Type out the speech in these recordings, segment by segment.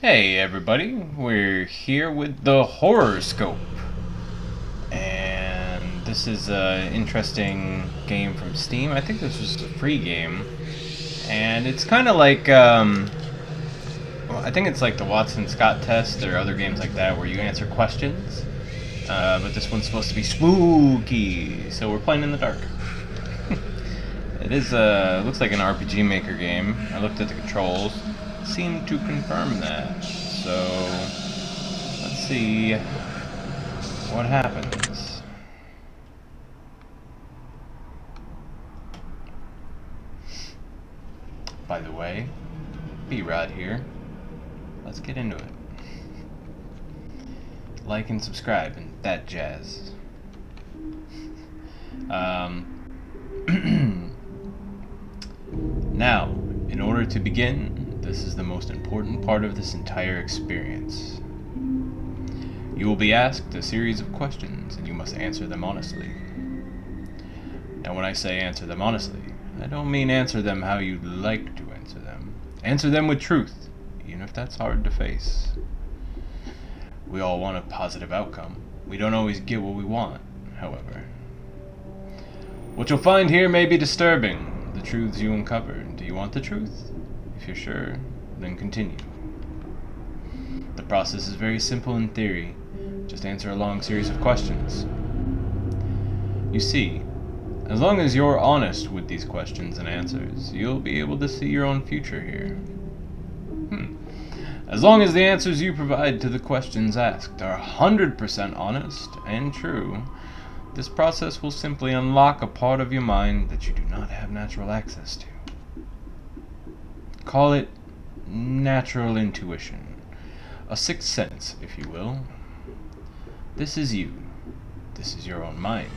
Hey everybody, we're here with the Horrorscope. And this is an interesting game from Steam. I think this was a free game. And it's kind of like, well, I think it's like the Watson Scott test or other games like that where you answer questions. But this one's supposed to be spooky, so we're playing in the dark. It is, looks like an RPG Maker game. I looked at the controls, seem to confirm that. So, let's see what happens. By the way, B-Rod here. Let's get into it. Like and subscribe and that jazz. Now, in order to begin, this is the most important part of this entire experience. You will be asked a series of questions, and you must answer them honestly. Now, when I say answer them honestly, I don't mean answer them how you'd like to answer them. Answer them with truth, even if that's hard to face. We all want a positive outcome. We don't always get what we want, however. What you'll find here may be disturbing. The truths you uncover. Do you want the truth? If you're sure, then continue. The process is very simple in theory. Just answer a long series of questions. You see, as long as you're honest with these questions and answers, you'll be able to see your own future here. As long as the answers you provide to the questions asked are 100% honest and true, this process will simply unlock a part of your mind that you do not have natural access to. Call it natural intuition, a sixth sense, if you will. This is you. This is your own mind.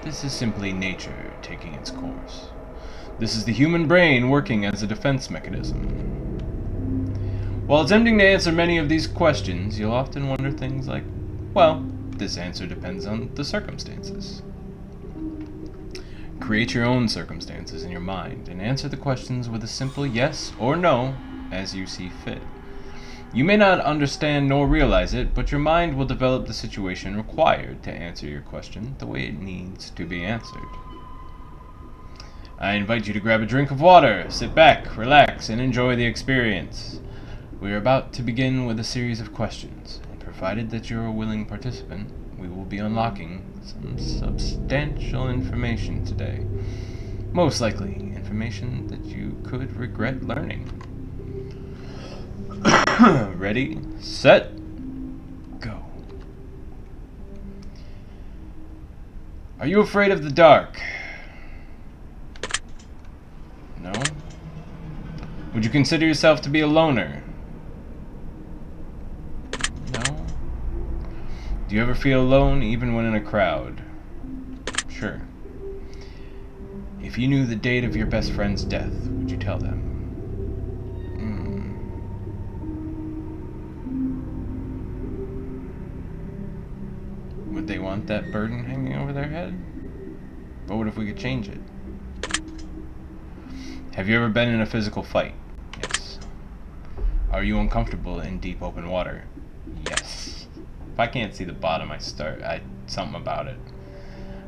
This is simply nature taking its course. This is the human brain working as a defense mechanism. While attempting to answer many of these questions, you'll often wonder things like, well, this answer depends on the circumstances. Create your own circumstances in your mind and answer the questions with a simple yes or no as you see fit. You may not understand nor realize it, but your mind will develop the situation required to answer your question the way it needs to be answered. I invite you to grab a drink of water, sit back, relax, and enjoy the experience. We are about to begin with a series of questions, and provided that you're a willing participant, we will be unlocking some substantial information today. Most likely, information that you could regret learning. Ready, set, go. Are you afraid of the dark? No? Would you consider yourself to be a loner? No? Do you ever feel alone even when in a crowd? Sure. If you knew the date of your best friend's death, would you tell them? Would they want that burden hanging over their head? But what if we could change it? Have you ever been in a physical fight? Yes. Are you uncomfortable in deep open water? Yes. If I can't see the bottom, something about it.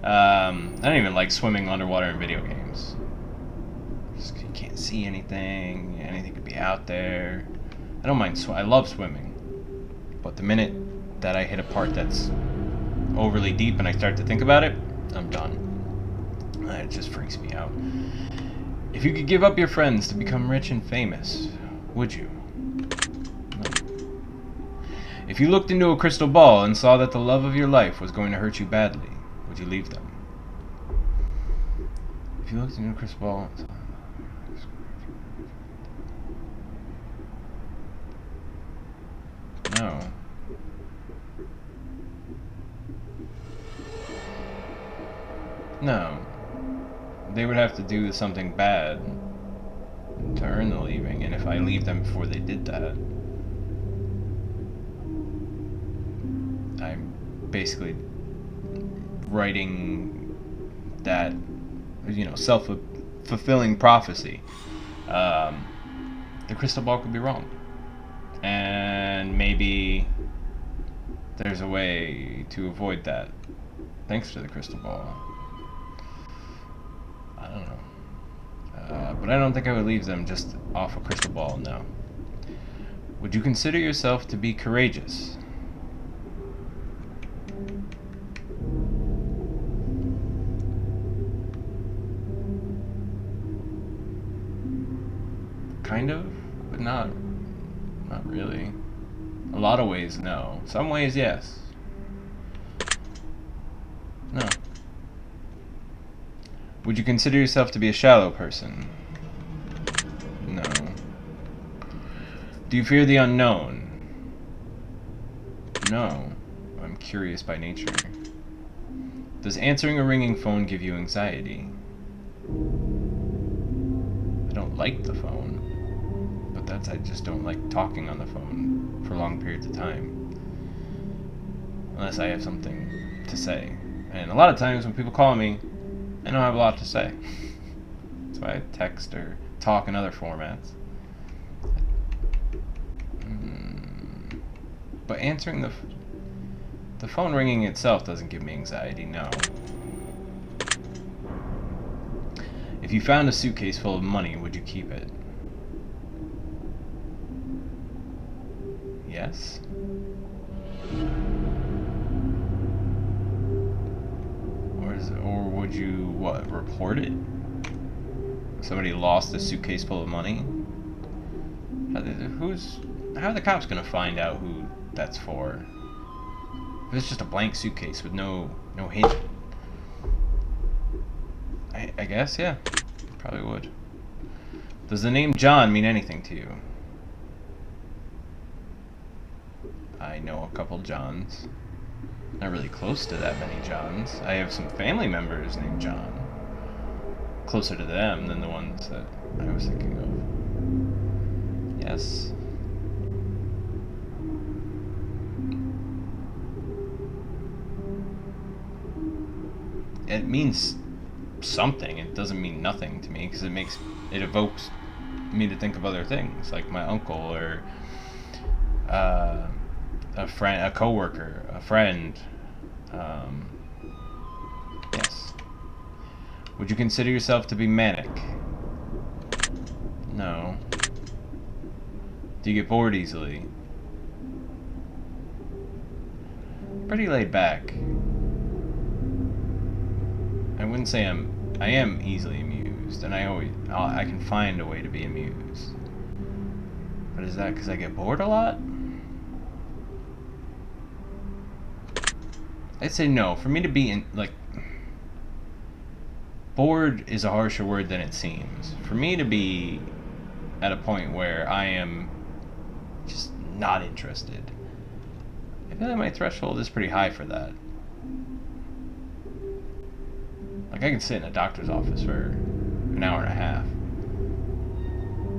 I don't even like swimming underwater in video games. Just, you can't see anything. Anything could be out there. I don't mind. I love swimming, but the minute that I hit a part that's overly deep and I start to think about it, I'm done. It just freaks me out. If you could give up your friends to become rich and famous, would you? No. If you looked into a crystal ball and saw that the love of your life was going to hurt you badly, would you leave them? If you looked into a crystal ball and saw No. No. They would have to do something bad to earn the leaving, and if I leave them before they did that, I'm basically writing that, self-fulfilling prophecy. The crystal ball could be wrong. And maybe there's a way to avoid that. Thanks to the crystal ball. I don't know. But I don't think I would leave them just off a crystal ball, no. Would you consider yourself to be courageous? Kind of, but not really. A lot of ways, no. Some ways, yes. No. Would you consider yourself to be a shallow person? No. Do you fear the unknown? No. I'm curious by nature. Does answering a ringing phone give you anxiety? I don't like the phone. But I just don't like talking on the phone for long periods of time. Unless I have something to say. And a lot of times when people call me, I don't have a lot to say. That's why I text or talk in other formats. But answering the phone ringing itself doesn't give me anxiety, no. If you found a suitcase full of money, would you keep it? Yes. Or would you, what, report it? Somebody lost a suitcase full of money? How are the cops gonna find out who that's for? If it's just a blank suitcase with no hint. I guess, yeah. Probably would. Does the name John mean anything to you? I know a couple Johns. Not really close to that many Johns. I have some family members named John. Closer to them than the ones that I was thinking of. Yes. It means something. It doesn't mean nothing to me because it evokes me to think of other things, like my uncle or a friend, a coworker, a friend. Yes. Would you consider yourself to be manic? No. Do you get bored easily? Pretty laid back. I wouldn't say I am easily amused, and I can find a way to be amused. But is that because I get bored a lot? I'd say no. For me to be bored is a harsher word than it seems. For me to be at a point where I am just not interested, I feel like my threshold is pretty high for that. Like, I can sit in a doctor's office for an hour and a half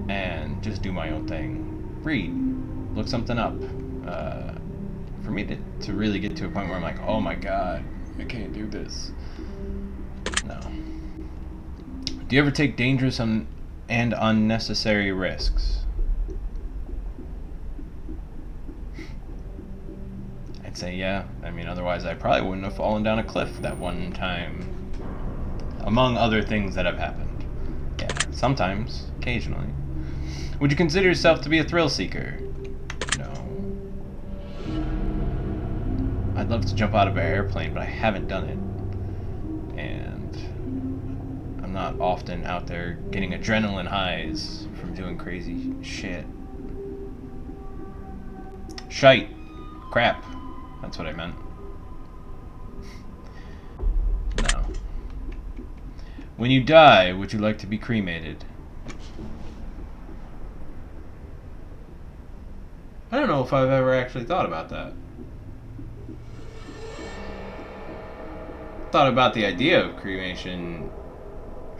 and just do my own thing. Read. Look something up. For me to really get to a point where I'm like, oh my god, I can't do this. No. Do you ever take dangerous and unnecessary risks? I'd say yeah. I mean, otherwise I probably wouldn't have fallen down a cliff that one time. Among other things that have happened. Yeah, sometimes, occasionally. Would you consider yourself to be a thrill seeker? No. I'd love to jump out of an airplane, but I haven't done it. And I'm not often out there getting adrenaline highs from doing crazy shit. Shite. Crap. That's what I meant. No. When you die, would you like to be cremated? I don't know if I've ever actually thought about that. Thought about the idea of cremation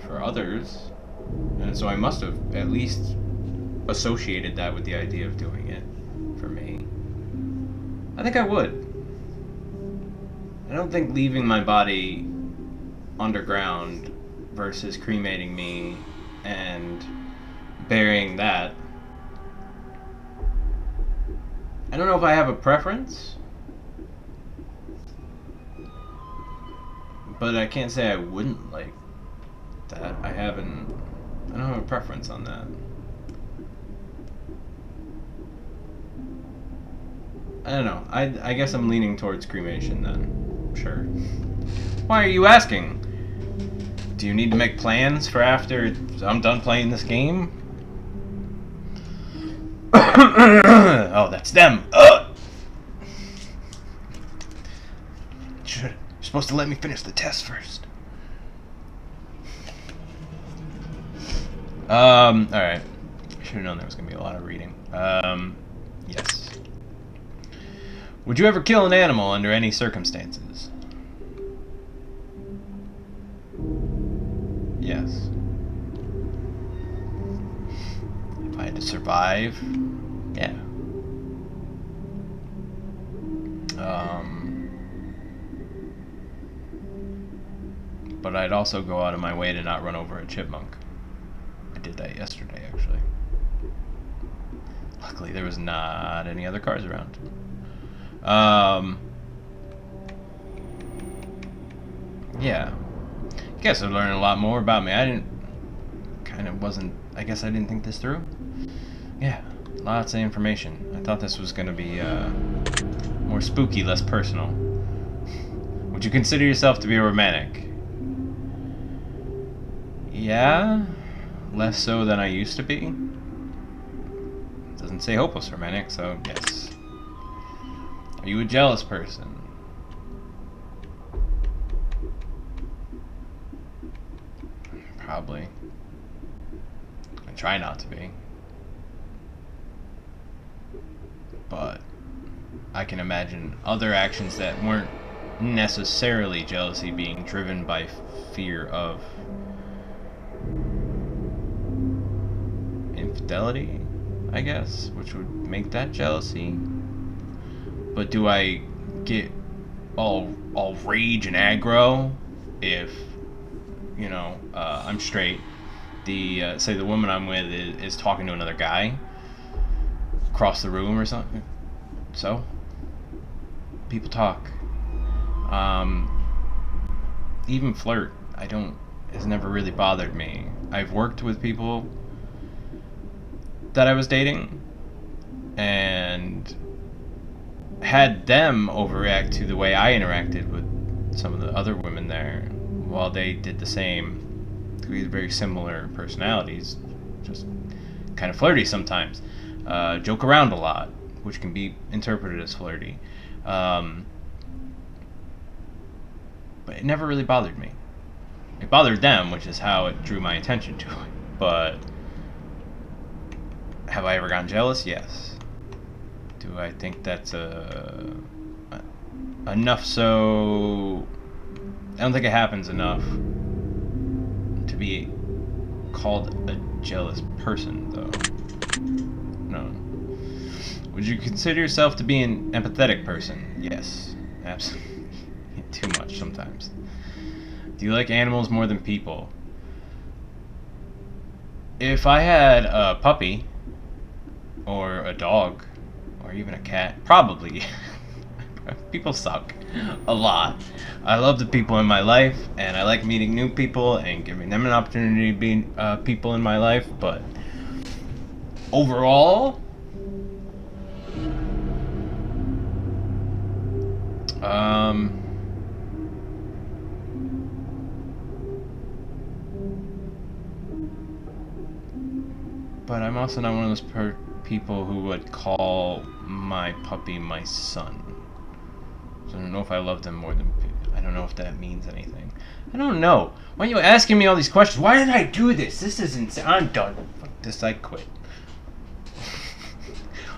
for others, and so I must have at least associated that with the idea of doing it for me. I think I would. I don't think leaving my body underground versus cremating me and burying that. I I don't know if I have a preference, but I can't say I wouldn't like that. I don't have a preference on that. I don't know. I guess I'm leaning towards cremation then. Sure. Why are you asking? Do you need to make plans for after I'm done playing this game? Oh, that's them. You're supposed to let me finish the test first. Alright. Should have known there was going to be a lot of reading. Yes. Would you ever kill an animal under any circumstances? Yes. If I had to survive, yeah. But I'd also go out of my way to not run over a chipmunk. I did that yesterday, actually. Luckily, there was not any other cars around. Yeah. I guess I've learned a lot more about me. I guess I didn't think this through. Yeah, lots of information. I thought this was going to be more spooky, less personal. Would you consider yourself to be a romantic? Yeah, less so than I used to be. Doesn't say hopeless romantic, so yes. Are you a jealous person? Probably. I try not to be. But I can imagine other actions that weren't necessarily jealousy being driven by fear of infidelity, I guess, which would make that jealousy. But do I get all rage and aggro if, you know, I'm straight, say the woman I'm with is talking to another guy across the room or something? So people talk. Even flirt, has never really bothered me. I've worked with people that I was dating and had them overreact to the way I interacted with some of the other women there, while they did the same. We had very similar personalities, just kind of flirty sometimes. Joke around a lot, which can be interpreted as flirty. But it never really bothered me. It bothered them, which is how it drew my attention to it. But have I ever gotten jealous? Yes. Do I think that's enough so... I don't think it happens enough to be called a jealous person, though. No. Would you consider yourself to be an empathetic person? Yes. Absolutely. Too much sometimes. Do you like animals more than people? If I had a puppy, or a dog, or even a cat, probably. People suck a lot. I love the people in my life, and I like meeting new people and giving them an opportunity to be people in my life, but overall, but I'm also not one of those people who would call my puppy my son. So I don't know if I love them more than... I don't know if that means anything. I don't know. Why are you asking me all these questions? Why did I do this? This is insane. I'm done. Fuck this, I quit.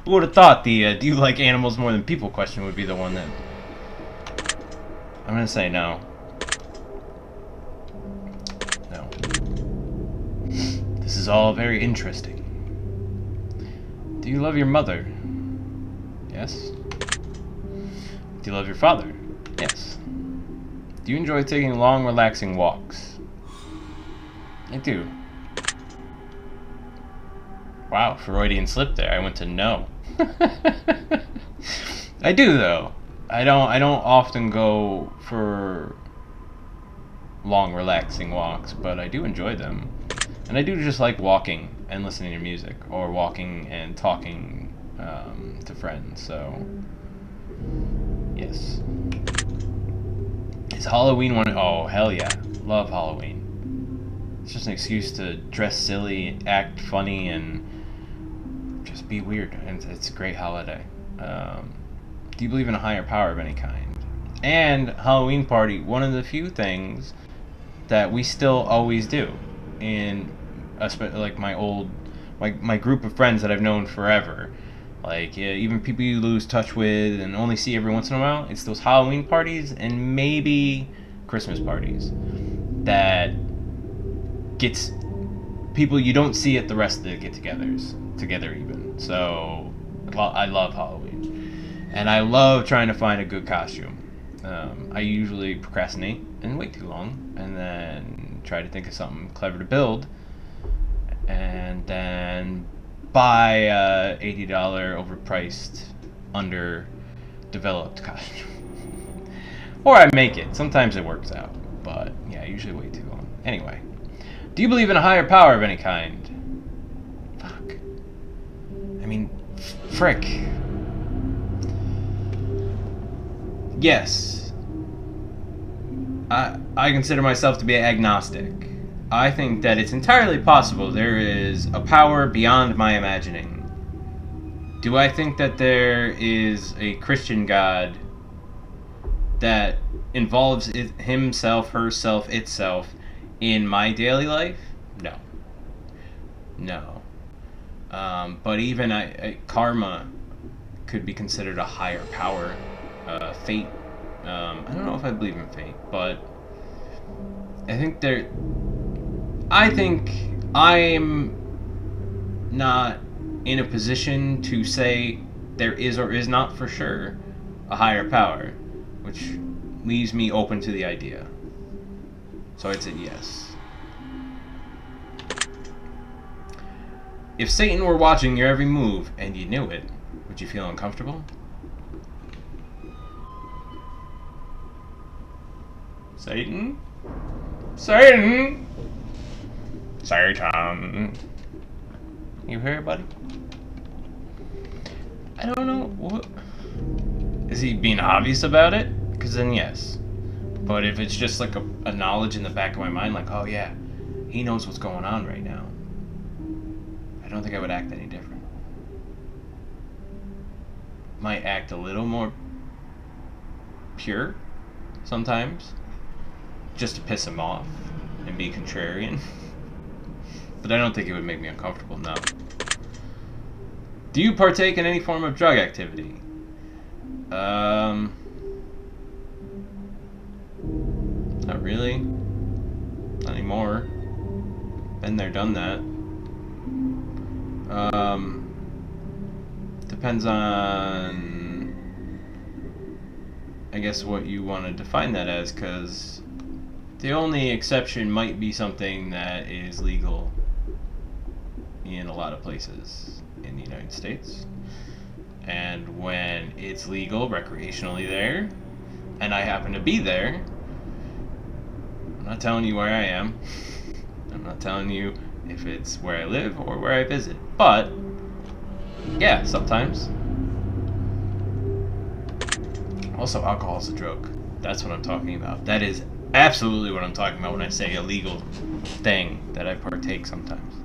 Who would have thought the do you like animals more than people question would be the one that... I'm gonna say no. No. This is all very interesting. Do you love your mother? Yes. Do you love your father? Yes. Do you enjoy taking long, relaxing walks? I do. Wow, Freudian slip there. I went to no. I do though. I don't often go for long relaxing walks, but I do enjoy them. And I do just like walking and listening to music, or walking and talking to friends. So yes. Is Halloween one? Oh hell yeah, love Halloween. It's just an excuse to dress silly, act funny, and just be weird. And it's a great holiday. Do you believe in a higher power of any kind? And Halloween party, one of the few things that we still always do in like my group of friends that I've known forever. Like, yeah, even people you lose touch with and only see every once in a while, it's those Halloween parties and maybe Christmas parties that gets people you don't see at the rest of the get-togethers together even. So I love Halloween, and I love trying to find a good costume. I usually procrastinate and wait too long, and then try to think of something clever to build, and then buy a $80 overpriced, underdeveloped costume. Or I make it. Sometimes it works out, but yeah, I usually wait too long. Anyway, do you believe in a higher power of any kind? Fuck. I mean, frick. Yes. I consider myself to be agnostic. I think that it's entirely possible there is a power beyond my imagining. Do I think that there is a Christian God that involves himself, herself, itself in my daily life? No. No. But even karma could be considered a higher power. Fate. I don't know if I believe in fate, but I think I'm not in a position to say there is or is not for sure a higher power, which leaves me open to the idea. So I'd say yes. If Satan were watching your every move and you knew it, would you feel uncomfortable? Satan? Satan! Satan! You hear it, buddy? I don't know. What? Is he being obvious about it? Because then yes. But if it's just like a knowledge in the back of my mind, like, oh yeah, he knows what's going on right now, I don't think I would act any different. Might act a little more pure sometimes, just to piss him off and be contrarian. But I don't think it would make me uncomfortable, no. Do you partake in any form of drug activity? Not really. Not anymore. Been there, done that. Depends on, I guess, what you want to define that as, because the only exception might be something that is legal in a lot of places in the United States. And when it's legal recreationally there, and I happen to be there, I'm not telling you where I am. I'm not telling you if it's where I live or where I visit. But, yeah, sometimes. Also, alcohol is a drug. That's what I'm talking about. That is absolutely what I'm talking about when I say illegal thing that I partake sometimes.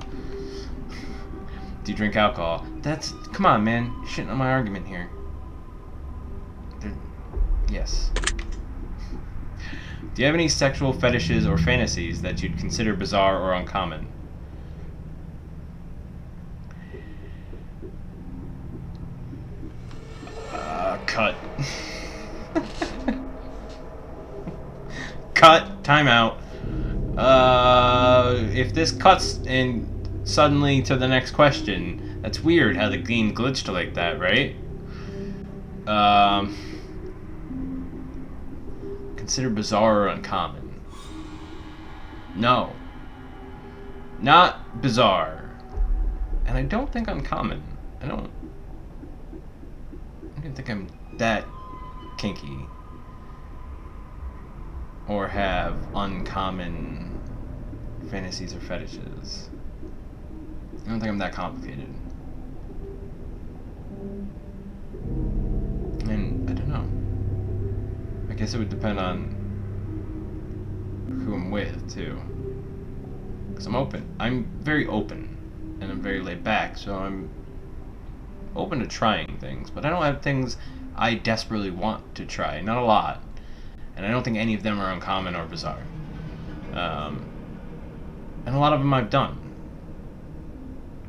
Do you drink alcohol? Come on, man. You're shitting on my argument here. Yes. Do you have any sexual fetishes or fantasies that you'd consider bizarre or uncommon? Cut. Cut. Time out. If this cuts in suddenly to the next question, that's weird how the game glitched like that, right? Consider bizarre or uncommon? No. Not bizarre. And I don't think uncommon. I don't don't think I'm that kinky or have uncommon fantasies or fetishes. I don't think I'm that complicated. And I don't know. I guess it would depend on who I'm with, too. Because I'm open. I'm very open. And I'm very laid back, so I'm open to trying things. But I don't have things I desperately want to try. Not a lot. And I don't think any of them are uncommon or bizarre. And a lot of them I've done.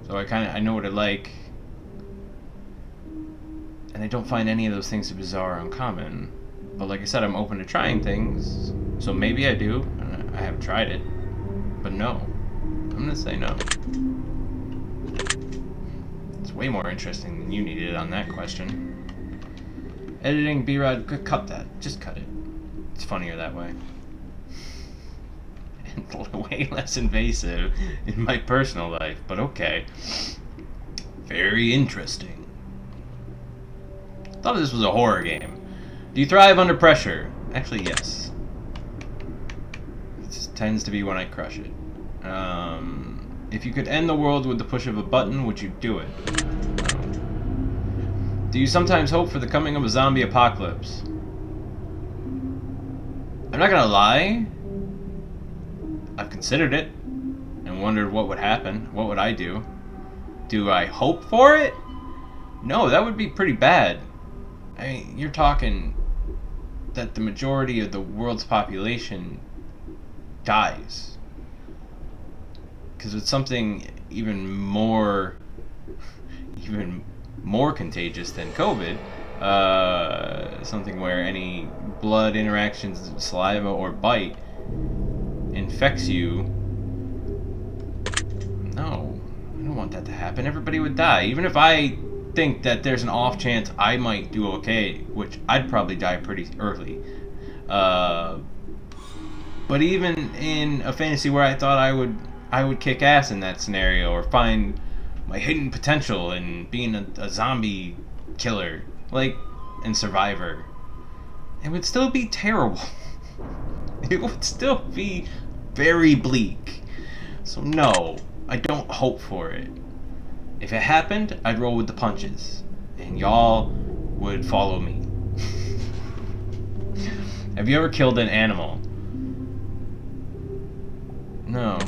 So I know what I like. And I don't find any of those things bizarre or uncommon. But like I said, I'm open to trying things. So maybe I do. I haven't tried it. But no. I'm going to say no. It's way more interesting than you needed on that question. Editing, B-Rod, cut that. Just cut it. It's funnier that way. And way less invasive in my personal life, but okay. Very interesting. Thought this was a horror game. Do you thrive under pressure? Actually, yes. It tends to be when I crush it. If you could end the world with the push of a button, would you do it? Do you sometimes hope for the coming of a zombie apocalypse? I'm not gonna lie. I've considered it and wondered what would happen. What would I do? Do I hope for it? No, that would be pretty bad. I mean, you're talking that the majority of the world's population dies. Because it's something even more contagious than COVID. Something where any blood interactions, saliva, or bite infects you. No, I don't want that to happen. Everybody would die. Even if I think that there's an off chance I might do okay, which I'd probably die pretty early. But even in a fantasy where I thought I would kick ass in that scenario, or find my hidden potential in being a zombie killer, like in Survivor, it would still be terrible. It would still be very bleak. So no, I don't hope for it. If it happened, I'd roll with the punches, and y'all would follow me. Have you ever killed an animal? No.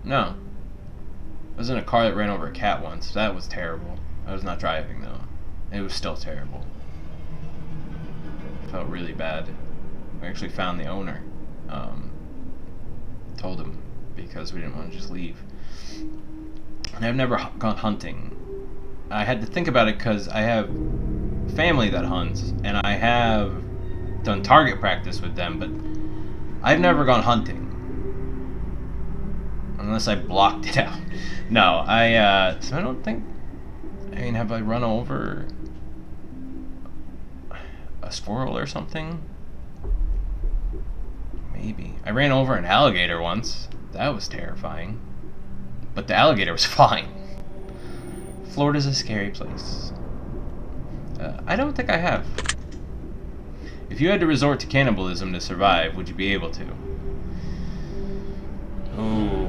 No. I was in a car that ran over a cat once. That was terrible. I was not driving, though. It was still terrible. It felt really bad. We actually found the owner. Told him, because we didn't want to just leave. And I've never gone hunting. I had to think about it because I have family that hunts, and I have done target practice with them, but I've never gone hunting. Unless I blocked it out. No, so I don't think... I mean, have I run over a squirrel or something? Maybe. I ran over an alligator once. That was terrifying. But the alligator was fine. Florida's a scary place. I don't think I have. If you had to resort to cannibalism to survive, would you be able to? Ooh.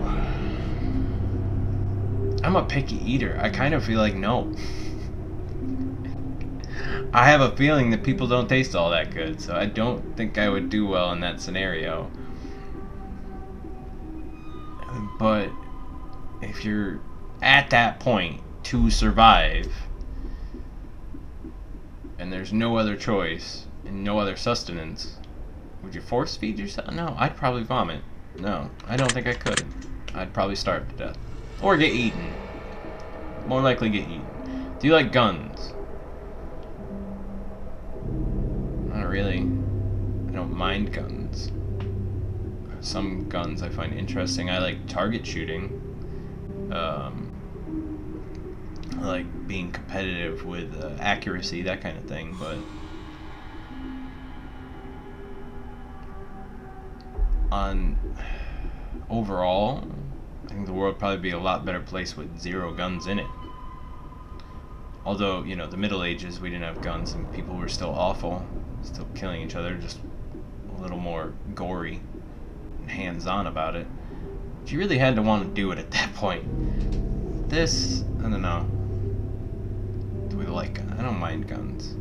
I'm a picky eater. I kind of feel like no. I have a feeling that people don't taste all that good, so I don't think I would do well in that scenario. But if you're at that point to survive, and there's no other choice and no other sustenance, would you force feed yourself? No, I'd probably vomit. No, I don't think I could. I'd probably starve to death. Or get eaten. More likely get eaten. Do you like guns? Not really. I don't mind guns. Some guns I find interesting. I like target shooting. I like being competitive with accuracy, that kind of thing, but on overall, I think the world would probably be a lot better place with 0 guns in it. Although, you know, the Middle Ages, we didn't have guns and people were still awful, still killing each other, just a little more gory and hands-on about it. But you really had to want to do it at that point. This, I don't know. Do we like, I don't mind guns.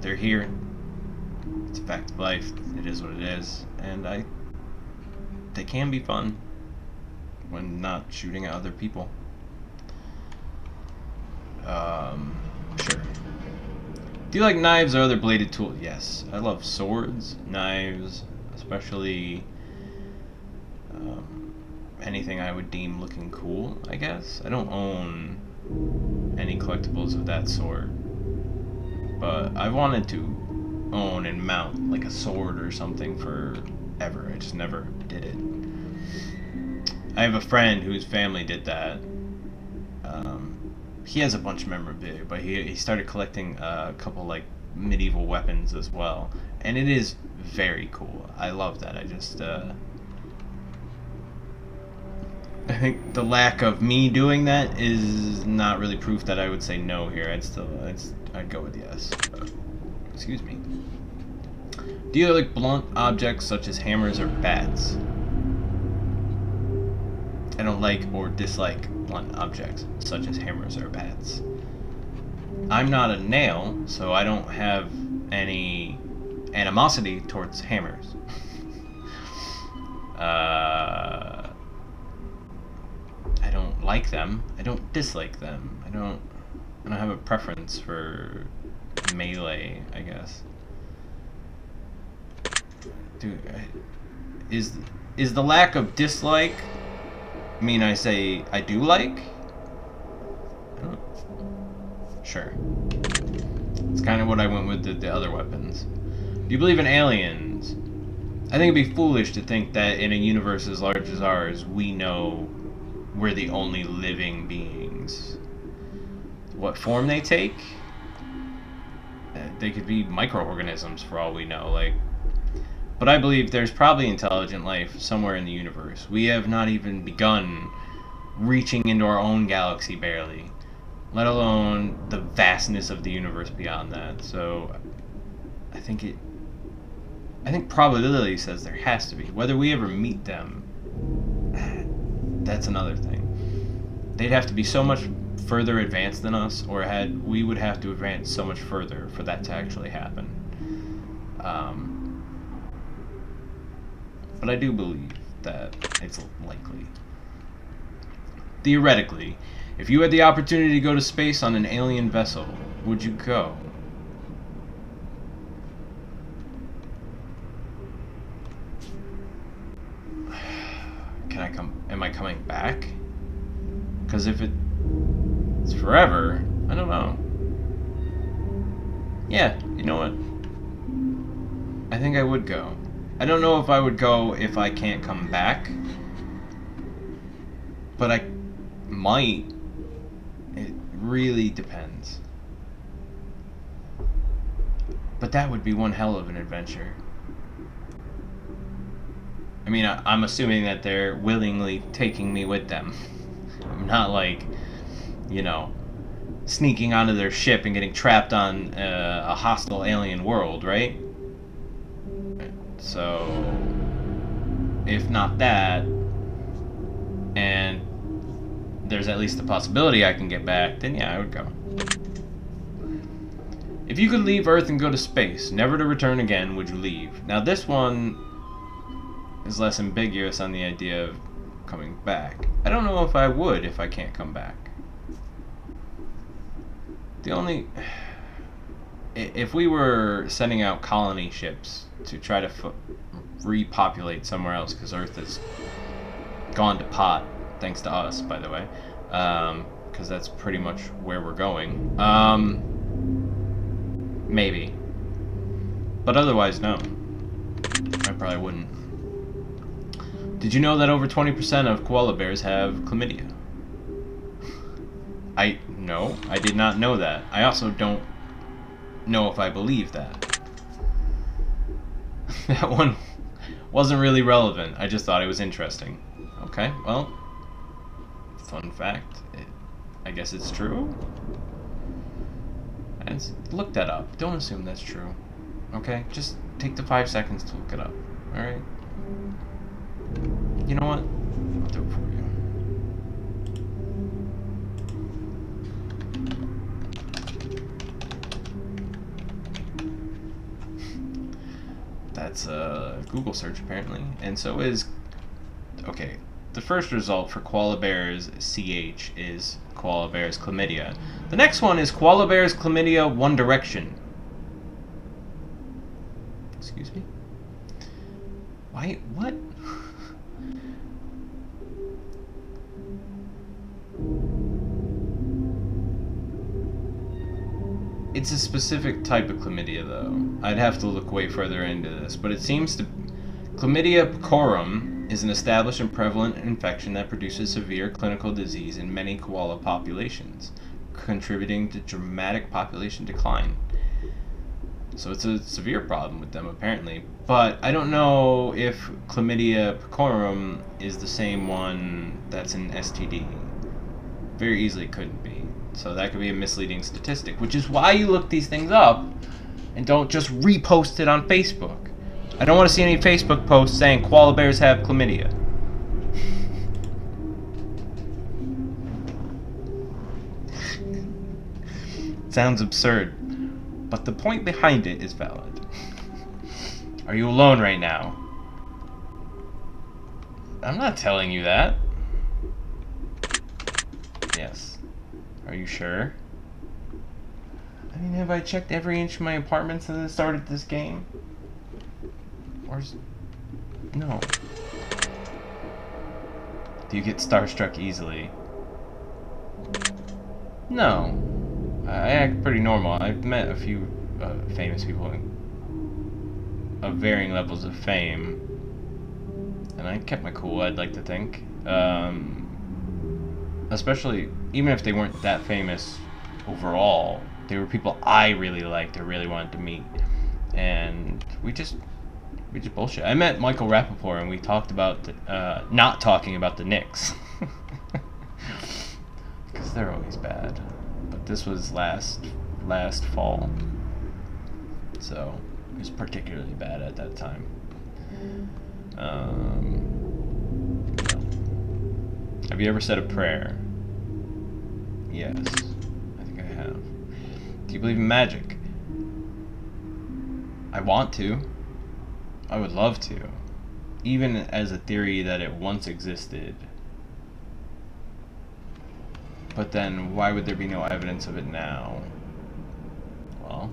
They're here. It's a fact of life. It is what it is. And they can be fun when not shooting at other people. Sure. Do you like knives or other bladed tools? Yes. I love swords, knives, especially anything I would deem looking cool, I guess. I don't own any collectibles of that sort, but I've wanted to own and mount like a sword or something forever. I just never did it. I have a friend whose family did that. He has a bunch of memorabilia, but he started collecting a couple like medieval weapons as well, and it is very cool. I love that. I just I think the lack of me doing that is not really proof that I would say no here. I'd go with yes. Excuse me. Do you like blunt objects such as hammers or bats? I don't like or dislike blunt objects, such as hammers or bats. I'm not a nail, so I don't have any animosity towards hammers. I don't like them. I don't dislike them. I don't have a preference for melee, I guess. Dude, is the lack of dislike mean I say I do like? Sure. It's kind of what I went with the other weapons. Do you believe in aliens? I think it'd be foolish to think that in a universe as large as ours, we know we're the only living beings. What form they take? They could be microorganisms for all we know, like. But I believe there's probably intelligent life somewhere in the universe. We have not even begun reaching into our own galaxy barely, let alone the vastness of the universe beyond that. So I think probability says there has to be. Whether we ever meet them, that's another thing. They'd have to be so much further advanced than us, or we would have to advance so much further for that to actually happen. But I do believe that it's likely. Theoretically, if you had the opportunity to go to space on an alien vessel, would you go? Am I coming back? Because if it's forever, I don't know. Yeah, you know what? I think I would go. I don't know if I would go if I can't come back, but I might. It really depends. But that would be one hell of an adventure. I mean, I'm assuming that they're willingly taking me with them. I'm not like, you know, sneaking onto their ship and getting trapped on a hostile alien world, right? So, if not that, and there's at least the possibility I can get back, then yeah, I would go. If you could leave Earth and go to space, never to return again, would you leave? Now this one is less ambiguous on the idea of coming back. I don't know if I would if I can't come back. If we were sending out colony ships to try to repopulate somewhere else, because Earth has gone to pot, thanks to us, by the way, because that's pretty much where we're going. Maybe. But otherwise, no. I probably wouldn't. Did you know that over 20% of koala bears have chlamydia? No, I did not know that. I also don't know if I believe that. That one wasn't really relevant. I just thought it was interesting. Okay, well, fun fact. I guess it's true? And look that up. Don't assume that's true. Okay? Just take the 5 seconds to look it up. Alright? You know what? I'll do it for you. That's a Google search apparently. And so is... Okay. The first result for koala bears CH is koala bears chlamydia. The next one is koala bears chlamydia One Direction. Excuse me? Why? What? It's a specific type of chlamydia, though. I'd have to look way further into this, but it seems to... Chlamydia pecorum is an established and prevalent infection that produces severe clinical disease in many koala populations, contributing to dramatic population decline. So it's a severe problem with them, apparently. But I don't know if chlamydia pecorum is the same one that's an STD. Very easily couldn't be. So that could be a misleading statistic, which is why you look these things up and don't just repost it on Facebook. I don't want to see any Facebook posts saying koala bears have chlamydia. Sounds absurd, but the point behind it is valid. Are you alone right now? I'm not telling you that. Yes. Are you sure? I mean, have I checked every inch of my apartment since I started this game? No. Do you get starstruck easily? No. I act pretty normal. I've met a few famous people of varying levels of fame, and I kept my cool, I'd like to think. Especially, even if they weren't that famous overall, they were people I really liked or really wanted to meet. And we just bullshit. I met Michael Rappaport and we talked about not talking about the Knicks. Because they're always bad. But this was last fall. So it was particularly bad at that time. Have you ever said a prayer? Yes. I think I have. Do you believe in magic? I want to. I would love to. Even as a theory that it once existed. But then, why would there be no evidence of it now? Well,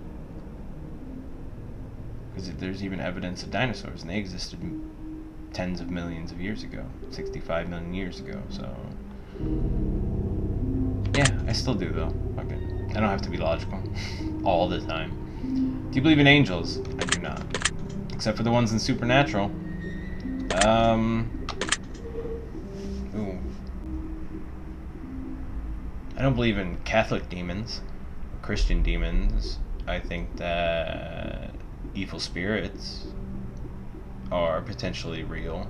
because there's even evidence of dinosaurs, and they existed tens of millions of years ago. 65 million years ago, so... Yeah, I still do, though. Fuck it. I don't have to be logical. All the time. Do you believe in angels? I do not. Except for the ones in Supernatural. Ooh. I don't believe in Catholic demons. Christian demons. I think that evil spirits are potentially real.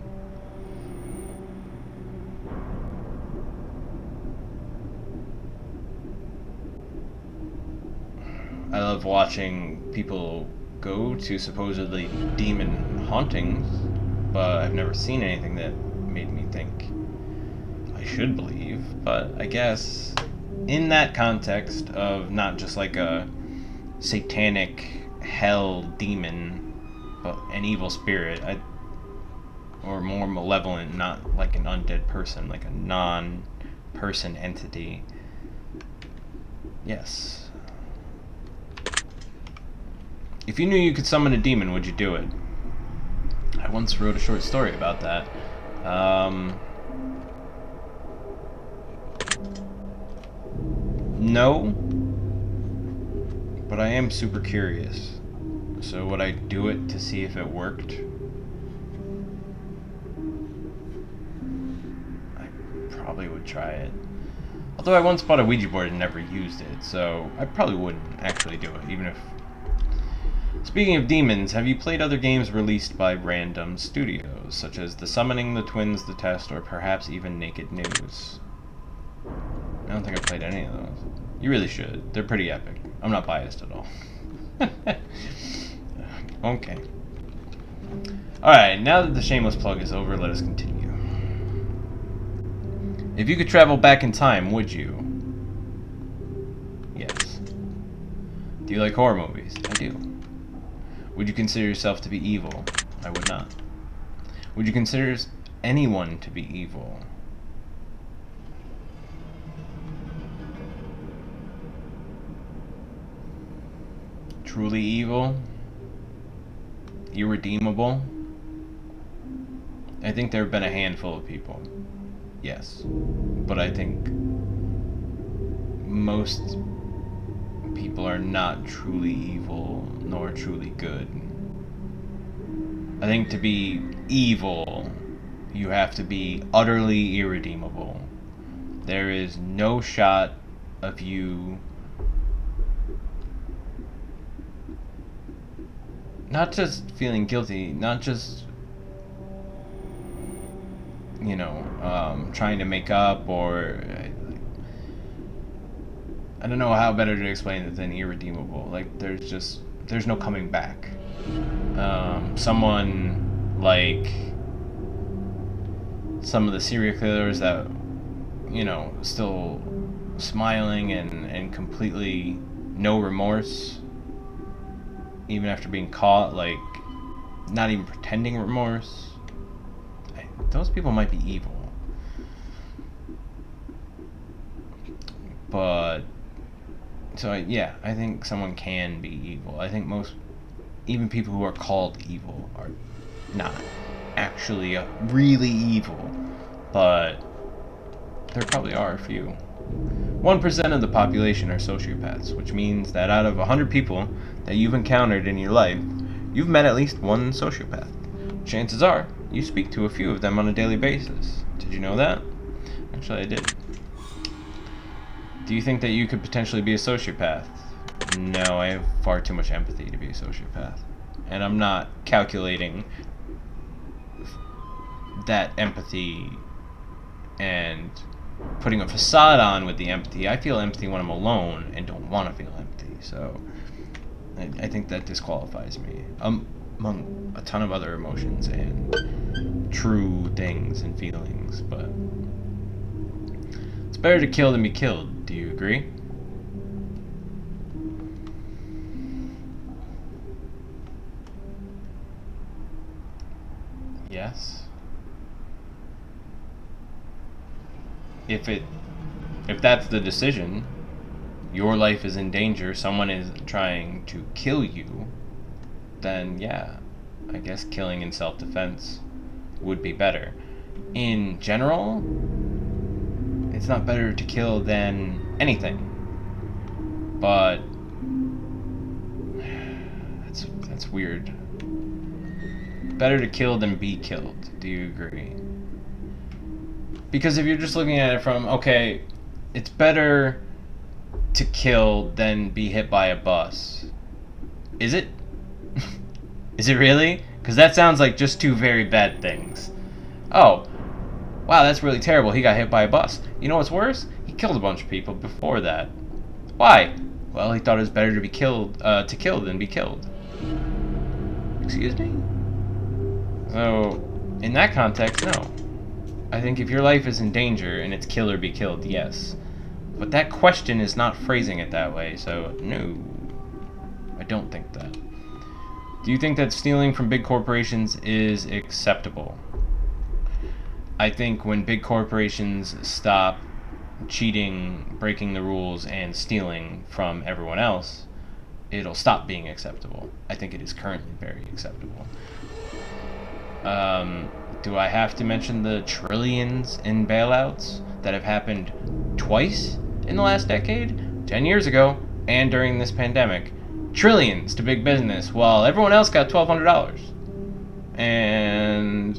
I love watching people go to supposedly demon hauntings, but I've never seen anything that made me think I should believe. But I guess in that context of not just like a satanic hell demon, but an evil spirit, or more malevolent, not like an undead person, like a non-person entity. Yes. If you knew you could summon a demon, would you do it? I once wrote a short story about that. No. But I am super curious. So would I do it to see if it worked? I probably would try it. Although I once bought a Ouija board and never used it, so I probably wouldn't actually do it, even if... Speaking of demons, have you played other games released by random studios, such as The Summoning, The Twins, The Test, or perhaps even Naked News? I don't think think I've played any of those. You really should. They're pretty epic. I'm not biased at all. Okay. Alright, now that the shameless plug is over, let us continue. If you could travel back in time, would you? Yes. Do you like horror movies? I do. Would you consider yourself to be evil? I would not. Would you consider anyone to be evil? Truly evil? Irredeemable? I think there have been a handful of people. Yes. But I think most people are not truly evil nor truly good. I think to be evil, you have to be utterly irredeemable. There is no shot of you not just feeling guilty, not just, you know, trying to make up, or I don't know how better to explain it than irredeemable. Like, there's no coming back. Someone like some of the serial killers that, you know, still smiling and completely no remorse, even after being caught, like, not even pretending remorse. Those people might be evil. But, so yeah, I think someone can be evil. I think most, even people who are called evil, are not actually really evil. But there probably are a few. 1% of the population are sociopaths, which means that out of 100 people that you've encountered in your life, you've met at least one sociopath. Chances are, you speak to a few of them on a daily basis. Did you know that? Actually, I did. Do you think that you could potentially be a sociopath? No, I have far too much empathy to be a sociopath. And I'm not calculating that empathy and putting a facade on with the empathy. I feel empathy when I'm alone and don't want to feel empathy. So I think that disqualifies me among a ton of other emotions and true things and feelings. But it's better to kill than be killed. Do you agree? Yes. If that's the decision, your life is in danger, someone is trying to kill you, then yeah, I guess killing in self-defense would be better. In general, it's not better to kill than anything. But that's weird. Better to kill than be killed. Do you agree? Because if you're just looking at it from, okay, it's better to kill than be hit by a bus. Is it? Is it really? Because that sounds like just two very bad things. Oh, wow, that's really terrible. He got hit by a bus. You know what's worse? He killed a bunch of people before that. Why? Well, he thought it was better to be killed, to kill than be killed. Excuse me? So, in that context, no. I think if your life is in danger and it's kill or be killed, yes. But that question is not phrasing it that way, so no. I don't think that. Do you think that stealing from big corporations is acceptable? I think when big corporations stop cheating, breaking the rules, and stealing from everyone else, it'll stop being acceptable. I think it is currently very acceptable. Do I have to mention the trillions in bailouts that have happened twice in the last decade? 10 years ago, and during this pandemic. Trillions to big business, while everyone else got $1,200. And,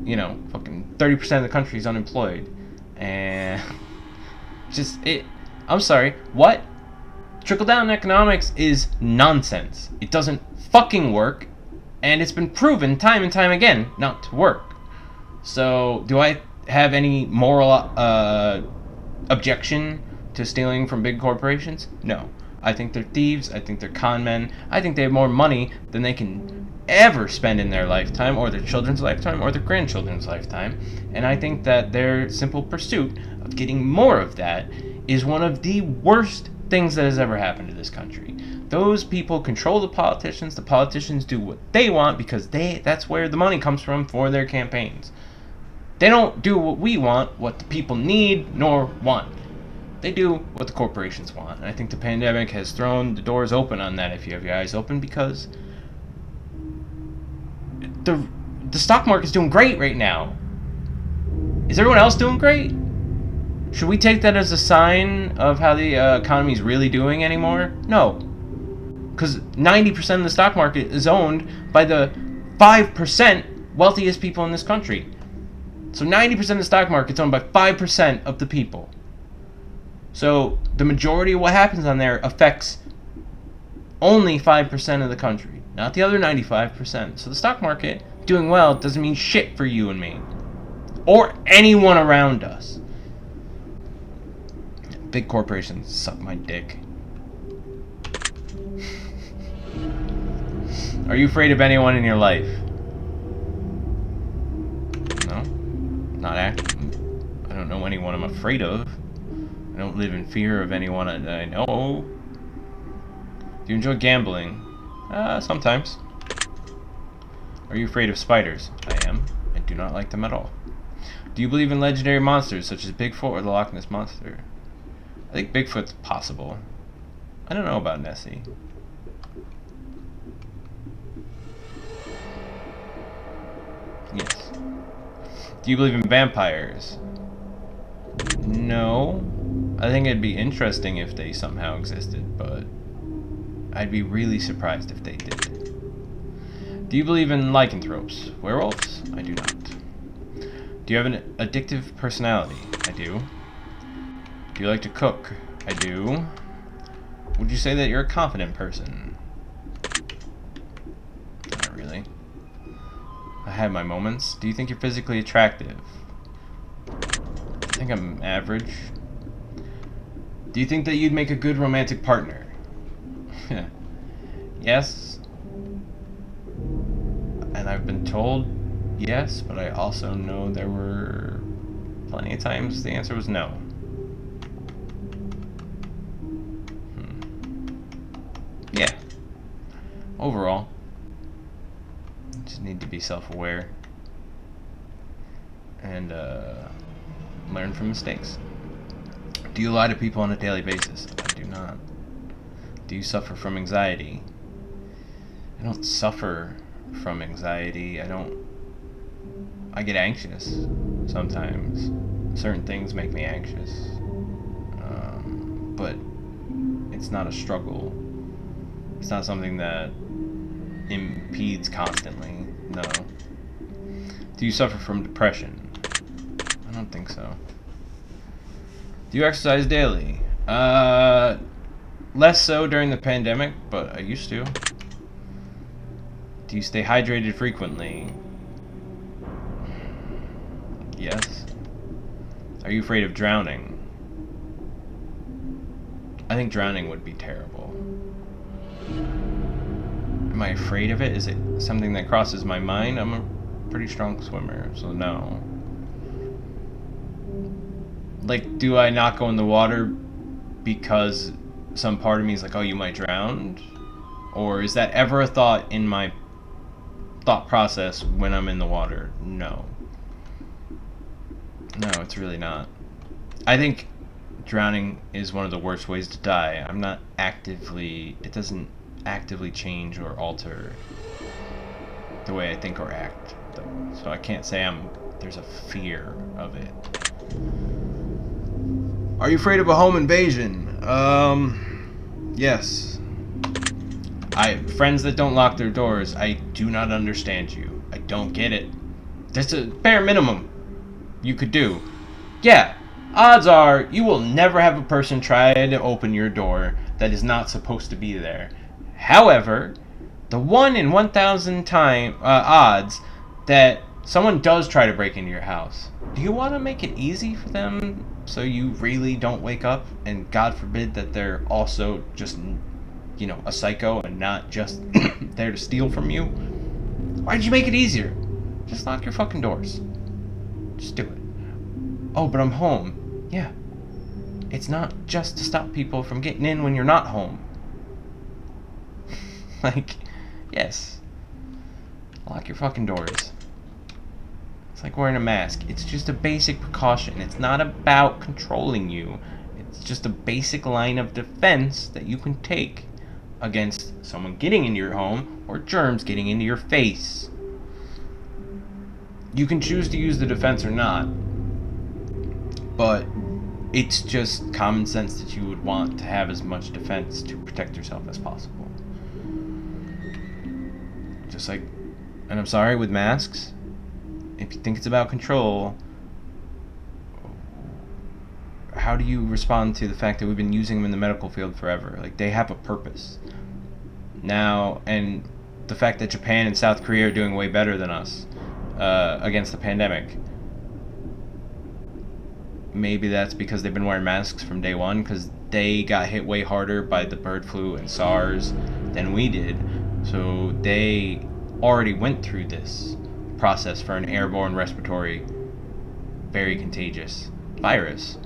you know, fucking 30% of the country's unemployed. And I'm sorry, what? Trickle-down economics is nonsense. It doesn't fucking work, and it's been proven time and time again not to work. So, do I have any moral objection to stealing from big corporations? No. I think they're thieves. I think they're con men. I think they have more money than they can ever spend in their lifetime, or their children's lifetime, or their grandchildren's lifetime. And I think that their simple pursuit of getting more of that is one of the worst things that has ever happened to this country. Those people control the politicians. The politicians do what they want because that's where the money comes from for their campaigns. They don't do what we want, what the people need, nor want. They do what the corporations want. And I think the pandemic has thrown the doors open on that if you have your eyes open, because the stock market's doing great right now. Is everyone else doing great? Should we take that as a sign of how the economy's really doing anymore? No. Because 90% of the stock market is owned by the 5% wealthiest people in this country. So 90% of the stock market's owned by 5% of the people. So the majority of what happens on there affects only 5% of the country, not the other 95%. So the stock market doing well doesn't mean shit for you and me, or anyone around us. Big corporations suck my dick. Are you afraid of anyone in your life? No, not actually. I don't know anyone I'm afraid of. I don't live in fear of anyone that I know. Do you enjoy gambling? Sometimes. Are you afraid of spiders? I am. I do not like them at all. Do you believe in legendary monsters such as Bigfoot or the Loch Ness Monster? I think Bigfoot's possible. I don't know about Nessie. Yes. Do you believe in vampires? No. I think it'd be interesting if they somehow existed, but I'd be really surprised if they did. Do you believe in lycanthropes? Werewolves? I do not. Do you have an addictive personality? I do. Do you like to cook? I do. Would you say that you're a confident person? Not really. I have my moments. Do you think you're physically attractive? I think I'm average. Do you think that you'd make a good romantic partner? Yes. And I've been told yes, but I also know there were plenty of times the answer was no. Yeah. Overall, you just need to be self-aware and learn from mistakes. Do you lie to people on a daily basis? I do not. Do you suffer from anxiety? I don't suffer from anxiety. I get anxious sometimes. Certain things make me anxious. But it's not a struggle. It's not something that impedes constantly. No. Do you suffer from depression? I don't think so. Do you exercise daily? Less so during the pandemic, but I used to. Do you stay hydrated frequently? Yes. Are you afraid of drowning? I think drowning would be terrible. Am I afraid of it? Is it something that crosses my mind? I'm a pretty strong swimmer, so no. Like, do I not go in the water because some part of me is like, oh, you might drown? Or is that ever a thought in my thought process when I'm in the water? No. No, it's really not. I think drowning is one of the worst ways to die. It doesn't actively change or alter the way I think or act, though. So I can't say there's a fear of it. Are you afraid of a home invasion? Yes. Friends that don't lock their doors, I do not understand you. I don't get it. That's a bare minimum you could do. Yeah, odds are you will never have a person try to open your door that is not supposed to be there. However, the 1 in 1,000 odds that someone does try to break into your house, do you want to make it easy for them so you really don't wake up, and God forbid that they're also just, you know, a psycho and not just there to steal from you. Why'd you make it easier? Just lock your fucking doors. Just do it. Oh, but I'm home. Yeah. It's not just to stop people from getting in when you're not home. Like, yes. Lock your fucking doors. It's like wearing a mask. It's just a basic precaution. It's not about controlling you. It's just a basic line of defense that you can take against someone getting into your home or germs getting into your face. You can choose to use the defense or not, but it's just common sense that you would want to have as much defense to protect yourself as possible. Just like, and I'm sorry, with masks, if you think it's about control, how do you respond to the fact that we've been using them in the medical field forever? Like, they have a purpose. Now, and the fact that Japan and South Korea are doing way better than us against the pandemic, maybe that's because they've been wearing masks from day one, because they got hit way harder by the bird flu and SARS than we did. So they already went through this process for an airborne respiratory, very contagious virus.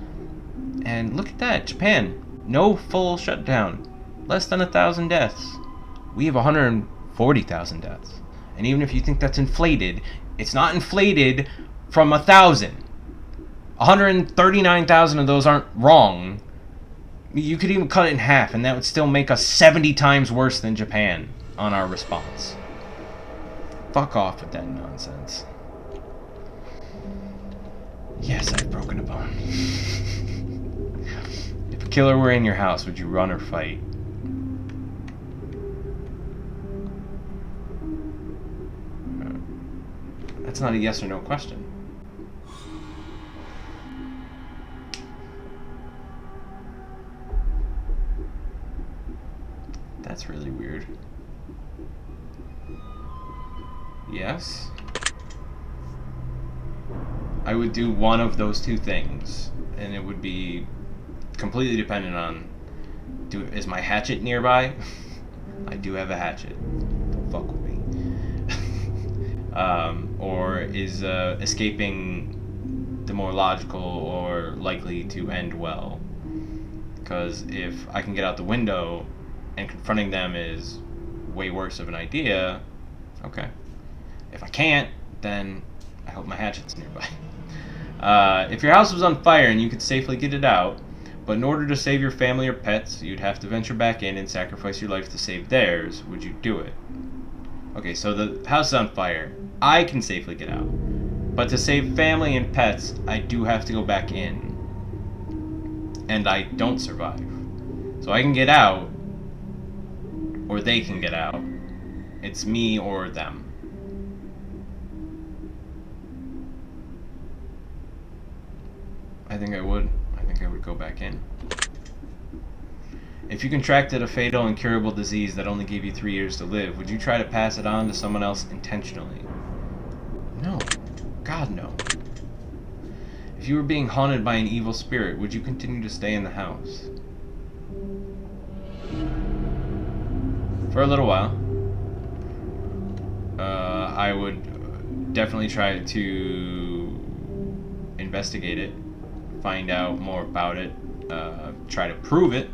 And look at that, Japan, no full shutdown, less than 1,000 deaths. We have 140,000 deaths. And even if you think that's inflated, it's not inflated from 1,000. 139,000 of those aren't wrong. You could even cut it in half, and that would still make us 70 times worse than Japan on our response. Fuck off with that nonsense. Yes, I've broken a bone. If a killer were in your house, would you run or fight? That's not a yes or no question. That's really weird. Yes. I would do one of those two things, and it would be completely dependent on, is my hatchet nearby? I do have a hatchet. Don't fuck with me. Or is escaping the more logical or likely to end well? Because if I can get out the window and confronting them is way worse of an idea, okay. If I can't, then I hope my hatchet's nearby. If your house was on fire and you could safely get it out, but in order to save your family or pets, you'd have to venture back in and sacrifice your life to save theirs, would you do it? Okay, so the house is on fire. I can safely get out. But to save family and pets, I do have to go back in. And I don't survive. So I can get out, or they can get out. It's me or them. I think I would. I think I would go back in. If you contracted a fatal incurable disease that only gave you 3 years to live, would you try to pass it on to someone else intentionally? No. God, no. If you were being haunted by an evil spirit, would you continue to stay in the house? For a little while. I would definitely try to investigate it, find out more about it, try to prove it.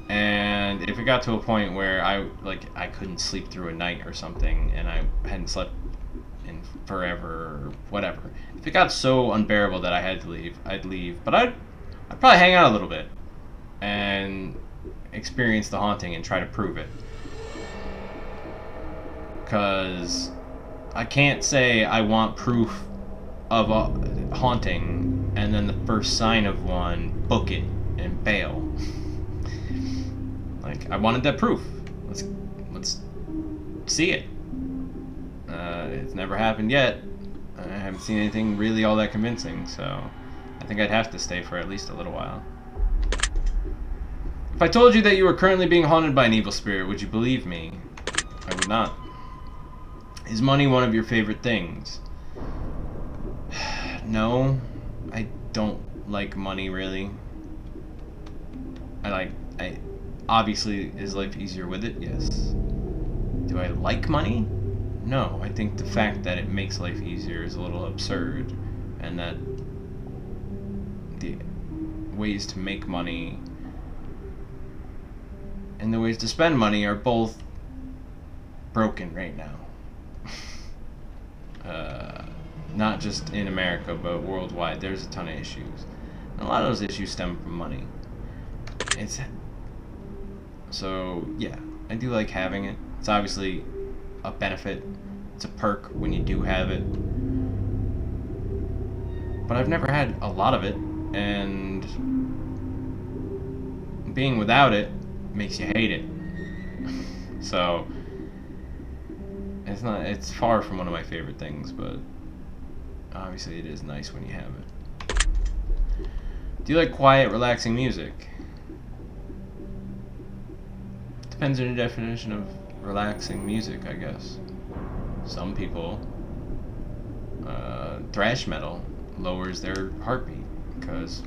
And if it got to a point where I couldn't sleep through a night or something, and I hadn't slept in forever or whatever, if it got so unbearable that I had to leave, I'd leave. But I'd probably hang out a little bit and experience the haunting and try to prove it. Because I can't say I want proof of a haunting and then the first sign of one, book it and bail. Like, I wanted that proof. Let's see it. It's never happened yet. I haven't seen anything really all that convincing, so I think I'd have to stay for at least a little while. If I told you that you were currently being haunted by an evil spirit, would you believe me? I would not. Is money one of your favorite things? No, I don't like money really. I obviously, is life easier with it? Yes. Do I like money? No. I think the fact that it makes life easier is a little absurd, and that the ways to make money and the ways to spend money are both broken right now. Not just in America, but worldwide. There's a ton of issues. And a lot of those issues stem from money. So yeah, I do like having it. It's obviously a benefit. It's a perk when you do have it. But I've never had a lot of it, and being without it makes you hate it. So it's far from one of my favorite things, but obviously it is nice when you have it. Do you like quiet, relaxing music? Depends on your definition of relaxing music, I guess. Some people, thrash metal lowers their heartbeat because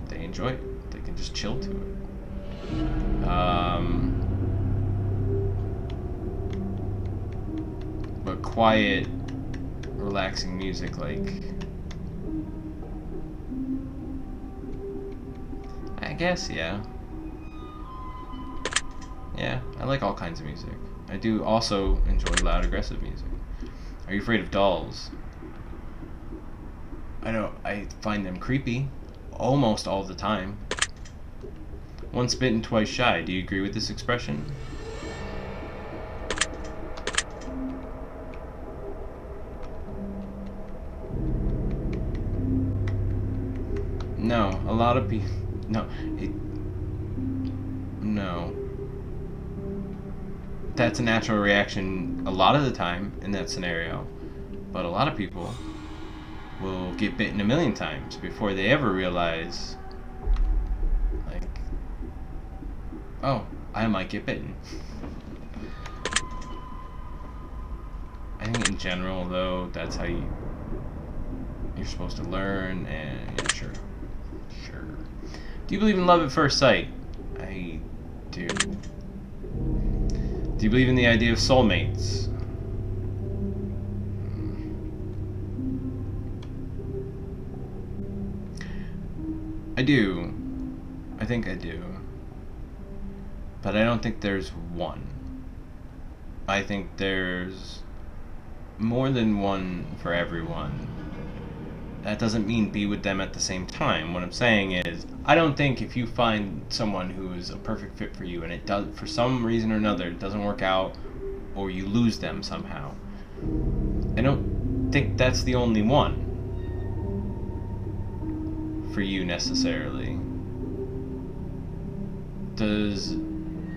they enjoy it. They can just chill to it. But quiet, relaxing music, like, I guess, yeah. Yeah, I like all kinds of music. I do also enjoy loud, aggressive music. Are you afraid of dolls? I find them creepy almost all the time. Once bitten, twice shy. Do you agree with this expression? No, a lot of people. No. That's a natural reaction a lot of the time in that scenario. But a lot of people will get bitten a million times before they ever realize, like, oh, I might get bitten. I think in general, though, that's how you're supposed to learn, and yeah, sure. Do you believe in love at first sight? I do. Do you believe in the idea of soulmates? I do. I think I do. But I don't think there's one. I think there's more than one for everyone. That doesn't mean be with them at the same time. What I'm saying is, I don't think if you find someone who is a perfect fit for you and it does, for some reason or another, it doesn't work out, or you lose them somehow, I don't think that's the only one for you necessarily. Does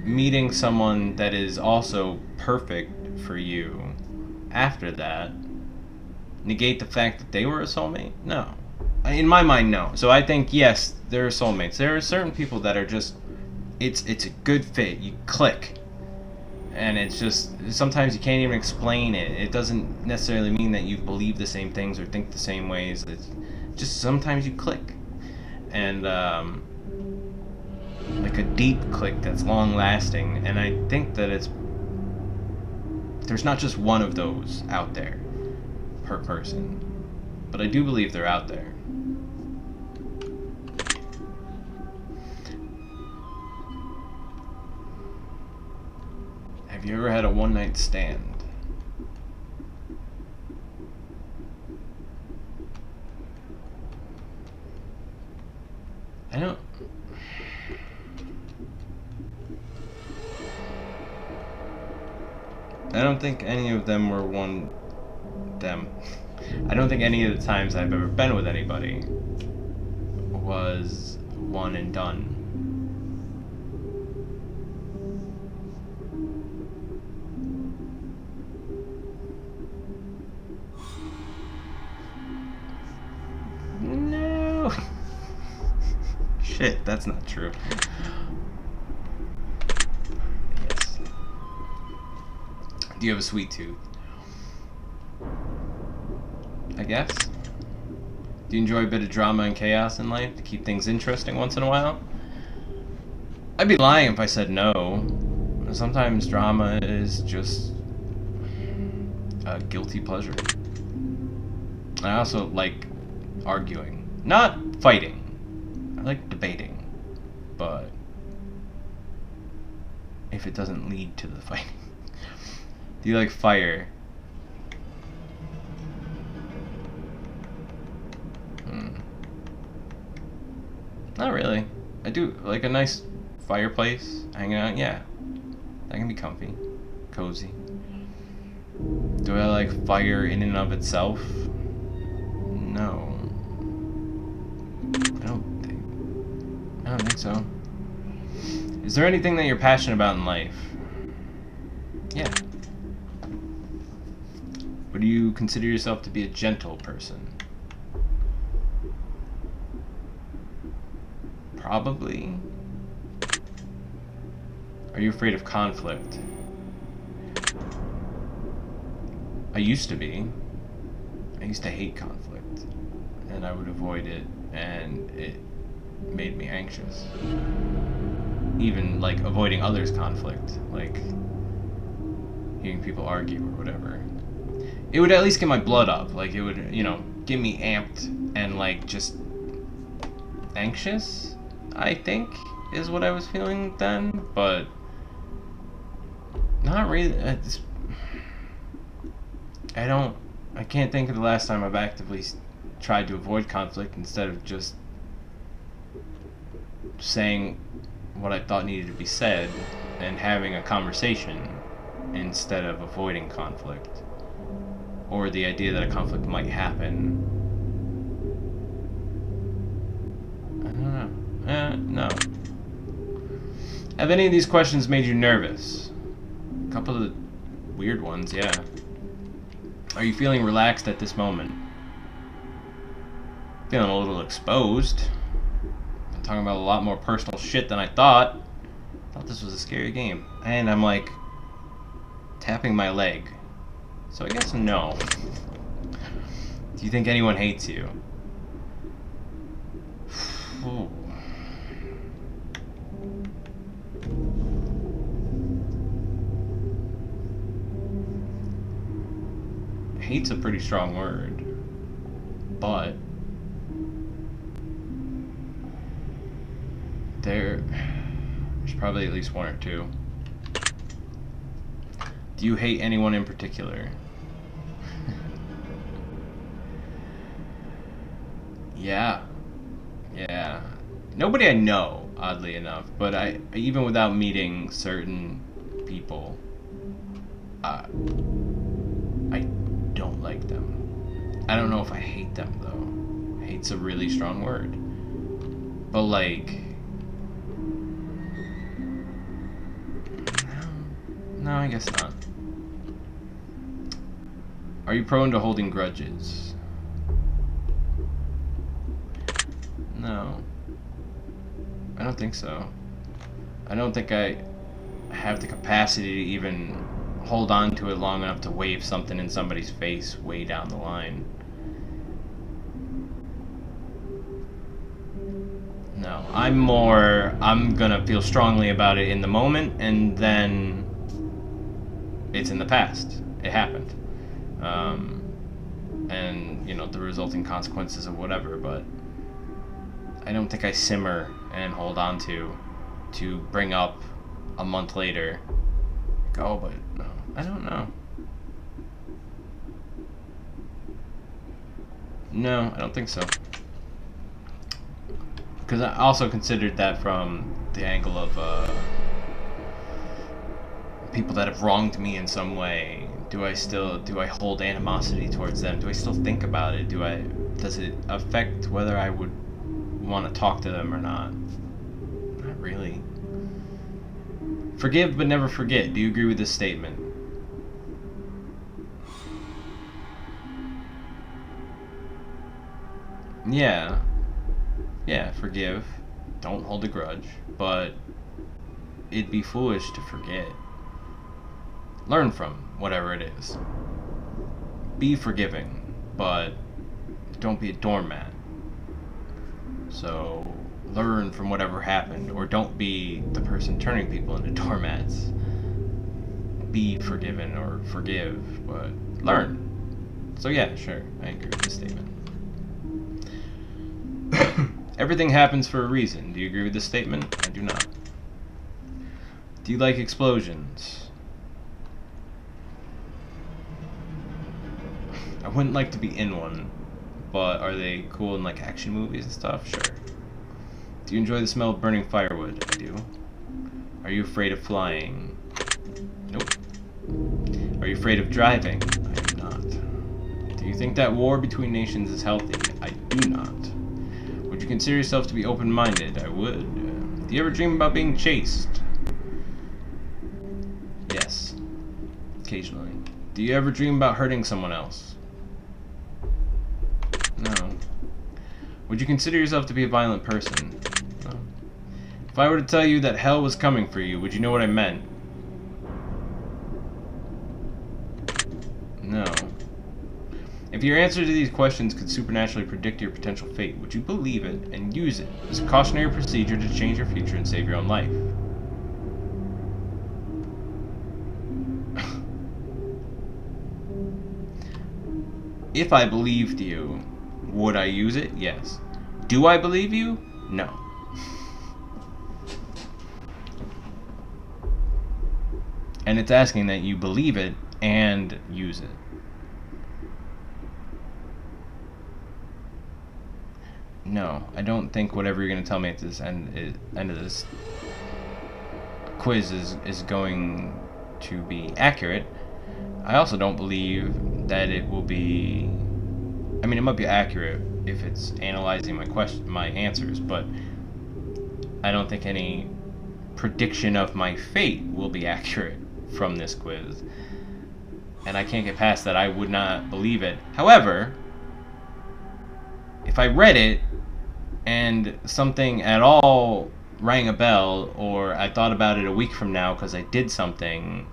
meeting someone that is also perfect for you after that negate the fact that they were a soulmate? No. In my mind, no. So I think, yes, there are soulmates. There are certain people that are just, it's a good fit. You click. And it's just, sometimes you can't even explain it. It doesn't necessarily mean that you believe the same things or think the same ways. It's just sometimes you click. And, like a deep click that's long lasting. And I think that there's not just one of those out there per person, but I do believe they're out there. Have you ever had a one-night stand? I don't think any of them were I don't think any of the times I've ever been with anybody was one and done. No. Shit, that's not true. Yes. Do you have a sweet tooth? I guess. Do you enjoy a bit of drama and chaos in life to keep things interesting once in a while? I'd be lying if I said no. Sometimes drama is just a guilty pleasure. I also like arguing. Not fighting. I like debating. But if it doesn't lead to the fighting. Do you like fire? Not really. I do like a nice fireplace, hanging out. Yeah, that can be comfy, cozy. Do I like fire in and of itself? No. I don't think so. Is there anything that you're passionate about in life? Yeah. Would you consider yourself to be a gentle person? Probably. Are you afraid of conflict? I used to be. I used to hate conflict. And I would avoid it, and it made me anxious. Even, like, avoiding others' conflict. Like, hearing people argue or whatever. It would at least get my blood up. Like, it would, you know, get me amped and, like, just anxious, I think, is what I was feeling then. But not really. I can't think of the last time I've actively tried to avoid conflict instead of just saying what I thought needed to be said and having a conversation instead of avoiding conflict or the idea that a conflict might happen. I don't know. No. Have any of these questions made you nervous? A couple of the weird ones, yeah. Are you feeling relaxed at this moment? Feeling a little exposed. I'm talking about a lot more personal shit than I thought. I thought this was a scary game. And I'm like tapping my leg. So I guess no. Do you think anyone hates you? Ooh. Hate's a pretty strong word, but there's probably at least one or two. Do you hate anyone in particular? Yeah. Nobody I know, oddly enough, but I even without meeting certain people, I don't like them. I don't know if I hate them though. Hate's a really strong word. But like, no, I guess not. Are you prone to holding grudges? No. I don't think so. I don't think I have the capacity to even hold on to it long enough to wave something in somebody's face way down the line. No, I'm gonna feel strongly about it in the moment, and then it's in the past. It happened. And, you know, the resulting consequences of whatever, but I don't think I simmer and hold on to bring up a month later. Like, oh, but no, I don't know. No, I don't think so. Because I also considered that from the angle of people that have wronged me in some way. Do I hold animosity towards them? Do I still think about it? Does it affect whether I would want to talk to them or not? Not really. Forgive but never forget. Do you agree with this statement? Yeah, forgive. Don't hold a grudge. But it'd be foolish to forget. Learn from whatever it is. Be forgiving, but don't be a doormat. So learn from whatever happened, or don't be the person turning people into doormats. Be forgiven or forgive, but learn. So yeah, sure, I agree with this statement. Everything happens for a reason. Do you agree with this statement? I do not. Do you like explosions? I wouldn't like to be in one, but are they cool in like action movies and stuff? Sure. Do you enjoy the smell of burning firewood? I do. Are you afraid of flying? Nope. Are you afraid of driving? I am not. Do you think that war between nations is healthy? I do not. Would you consider yourself to be open-minded? I would. Do you ever dream about being chased? Yes. Occasionally. Do you ever dream about hurting someone else? No. Would you consider yourself to be a violent person? No. If I were to tell you that hell was coming for you, would you know what I meant? No. If your answer to these questions could supernaturally predict your potential fate, would you believe it and use it as a cautionary procedure to change your future and save your own life? If I believed you, would I use it? Yes. Do I believe you? No. And it's asking that you believe it and use it. No, I don't think whatever you're going to tell me at this end of this quiz is going to be accurate. I also don't believe that it will be... I mean, it might be accurate if it's analyzing my answers, but I don't think any prediction of my fate will be accurate from this quiz. And I can't get past that. I would not believe it. However, if I read it and something at all rang a bell, or I thought about it a week from now because I did something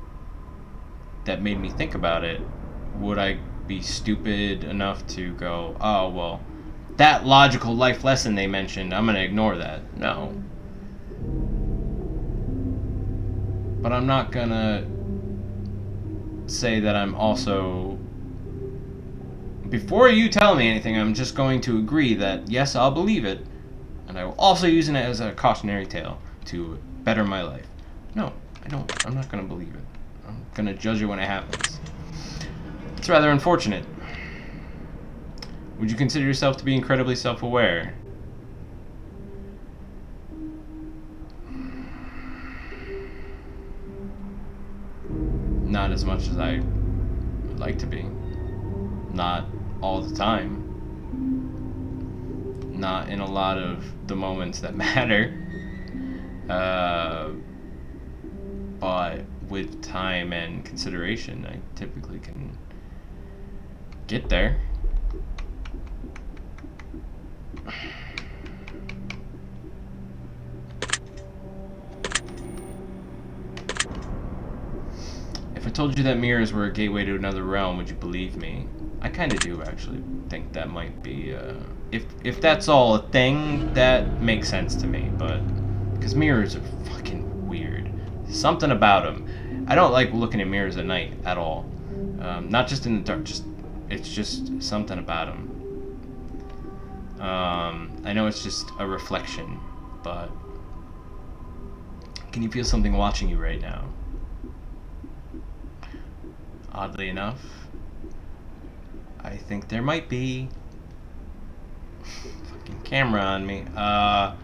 that made me think about it, would I be stupid enough to go, oh, well, that logical life lesson they mentioned, I'm going to ignore that? No. But I'm not going to say that I'm also... Before you tell me anything, I'm just going to agree that, yes, I'll believe it, and I will also use it as a cautionary tale to better my life. No, I don't. I'm not going to believe it. I'm going to judge it when it happens. It's rather unfortunate. Would you consider yourself to be incredibly self-aware? Not as much as I would like to be. Not all the time. Not in a lot of the moments that matter. But with time and consideration, I typically can get there. If I told you that mirrors were a gateway to another realm, would you believe me? I kind of do actually think that might be, if that's all a thing, that makes sense to me, but, because mirrors are fucking weird. Something about them. I don't like looking at mirrors at night at all. Not just in the dark, it's just something about them. I know it's just a reflection, but can you feel something watching you right now? Oddly enough, I think there might be fucking camera on me. That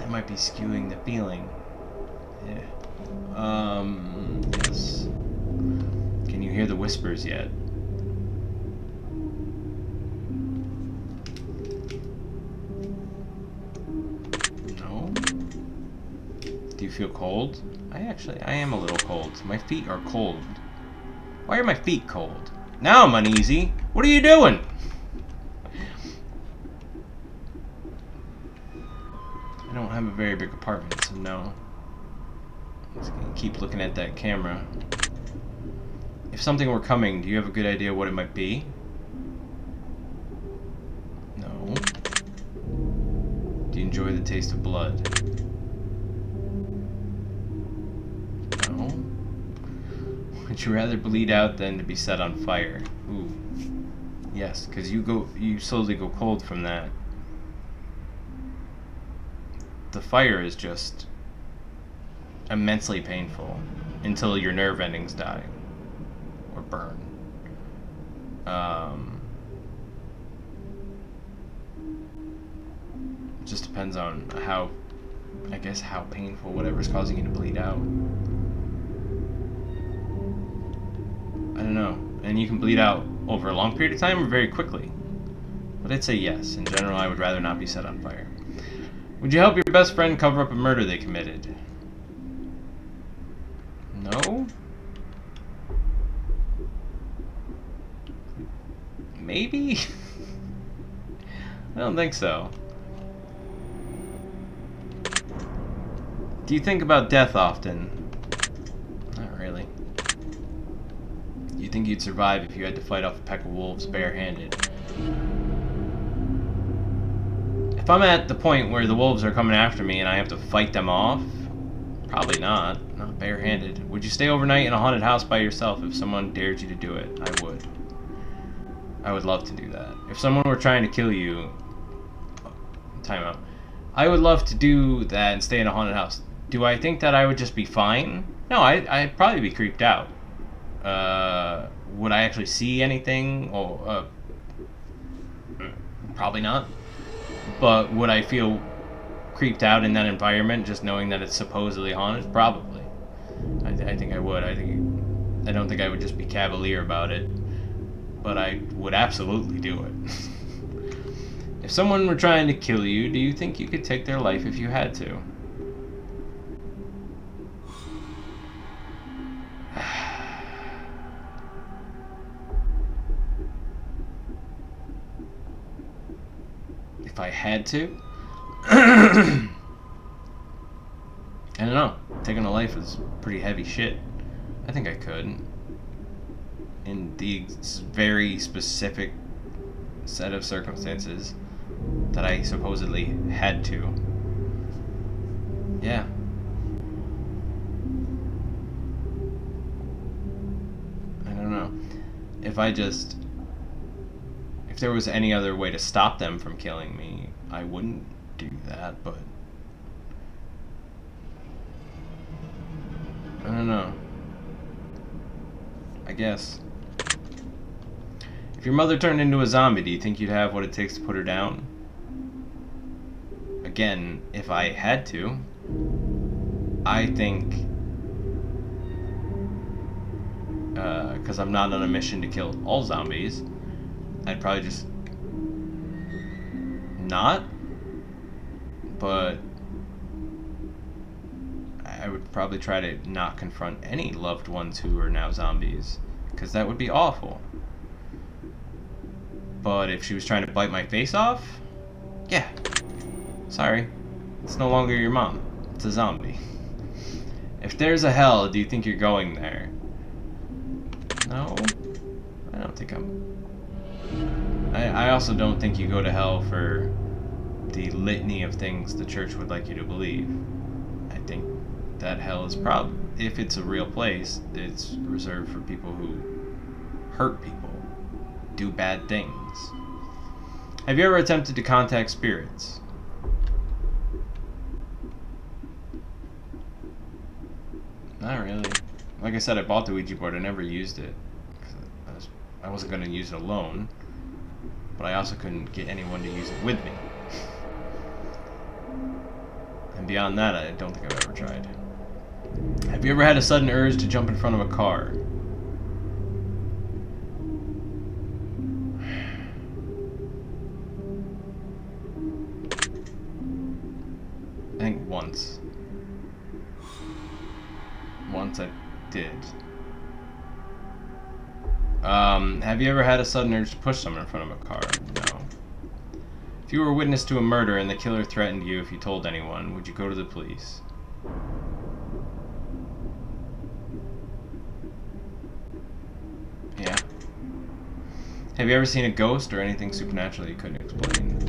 might be skewing the feeling. Yeah. Yes. Can you hear the whispers yet? No? Do you feel cold? I am a little cold. My feet are cold. Why are my feet cold? Now I'm uneasy. What are you doing? I don't have a very big apartment, so no. I'm just gonna keep looking at that camera. If something were coming, do you have a good idea what it might be? Do you enjoy the taste of blood? No. Would you rather bleed out than to be set on fire? Ooh. Yes, because you slowly go cold from that. The fire is just immensely painful until your nerve endings die or burn. It just depends on how painful whatever's causing you to bleed out. I don't know. And you can bleed out over a long period of time or very quickly. But I'd say yes. In general, I would rather not be set on fire. Would you help your best friend cover up a murder they committed? No? Maybe? I don't think so. Do you think about death often? Not really. Do you think you'd survive if you had to fight off a pack of wolves barehanded? If I'm at the point where the wolves are coming after me and I have to fight them off, probably not. Not barehanded. Would you stay overnight in a haunted house by yourself if someone dared you to do it? I would. I would love to do that. If someone were trying to kill you... Time out. I would love to do that and stay in a haunted house. Do I think that I would just be fine? No, I'd probably be creeped out. Would I actually see anything? Or, probably not. But would I feel creeped out in that environment just knowing that it's supposedly haunted? Probably. I think I would. I don't think I would just be cavalier about it. But I would absolutely do it. If someone were trying to kill you, do you think you could take their life if you had to? If I had to? I don't know. Taking a life is pretty heavy shit. I think I could. In the very specific set of circumstances that I supposedly had to. Yeah. I don't know. If there was any other way to stop them from killing me, I wouldn't do that, but I don't know. I guess. If your mother turned into a zombie, do you think you'd have what it takes to put her down? Again, if I had to, I think, because I'm not on a mission to kill all zombies, I'd probably just not, but I would probably try to not confront any loved ones who are now zombies, because that would be awful. But if she was trying to bite my face off, yeah, sorry, it's no longer your mom, it's a zombie. If there's a hell, do you think you're going there? No, I don't think I also don't think you go to hell for the litany of things the church would like you to believe. I think that hell is if it's a real place, it's reserved for people who hurt people, do bad things. Have you ever attempted to contact spirits? Not really. Like I said, I bought the Ouija board. I never used it. I wasn't going to use it alone, but I also couldn't get anyone to use it with me. And beyond that, I don't think I've ever tried. Have you ever had a sudden urge to jump in front of a car? I think once. Once I did. Have you ever had a sudden urge to push someone in front of a car? No. If you were a witness to a murder and the killer threatened you if you told anyone, would you go to the police? Yeah. Have you ever seen a ghost or anything supernatural you couldn't explain?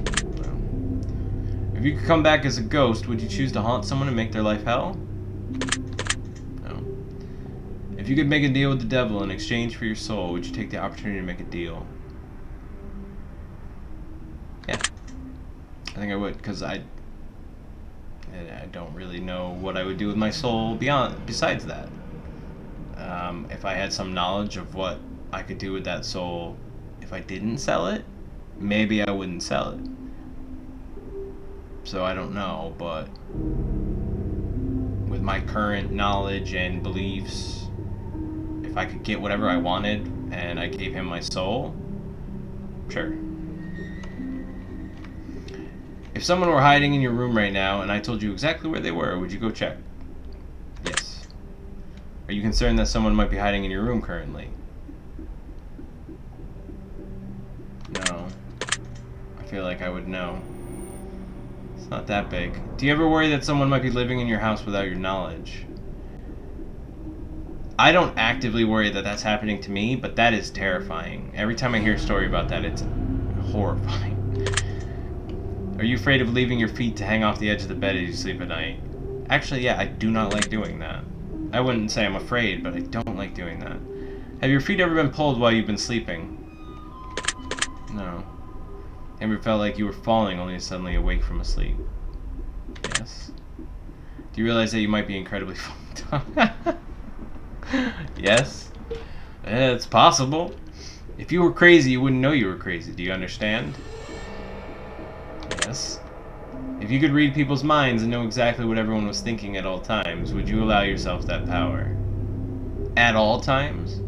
No. If you could come back as a ghost, would you choose to haunt someone and make their life hell? No. If you could make a deal with the devil in exchange for your soul, would you take the opportunity to make a deal? Yeah. I think I would, because I don't really know what I would do with my soul besides that. If I had some knowledge of what I could do with that soul, if I didn't sell it, maybe I wouldn't sell it. So I don't know, but with my current knowledge and beliefs, if I could get whatever I wanted and I gave him my soul, sure. If someone were hiding in your room right now and I told you exactly where they were, would you go check? Yes. Are you concerned that someone might be hiding in your room currently? No. I feel like I would know. It's not that big. Do you ever worry that someone might be living in your house without your knowledge? I don't actively worry that that's happening to me, but that is terrifying. Every time I hear a story about that, it's horrifying. Are you afraid of leaving your feet to hang off the edge of the bed as you sleep at night? Actually, yeah, I do not like doing that. I wouldn't say I'm afraid, but I don't like doing that. Have your feet ever been pulled while you've been sleeping? No. Ever felt like you were falling only to suddenly awake from a sleep? Yes. Do you realize that you might be incredibly fucked up? Yes. It's possible. If you were crazy, you wouldn't know you were crazy. Do you understand? Yes. If you could read people's minds and know exactly what everyone was thinking at all times, would you allow yourself that power? At all times?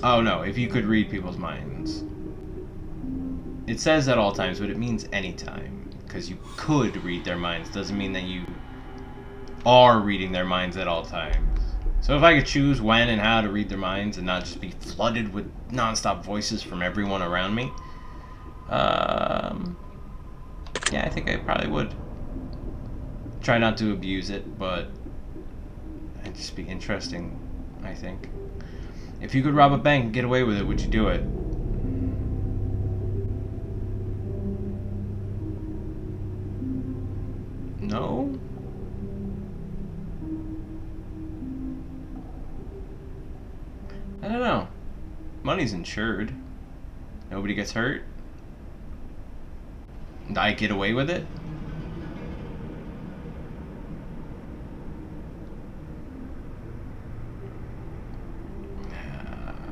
Oh no, if you could read people's minds. It says at all times, but it means anytime. Because you could read their minds doesn't mean that you are reading their minds at all times. So if I could choose when and how to read their minds and not just be flooded with non-stop voices from everyone around me, yeah, I think I probably would. Try not to abuse it, but it'd just be interesting, I think. If you could rob a bank and get away with it, would you do it? No? I don't know. Money's insured. Nobody gets hurt. I get away with it?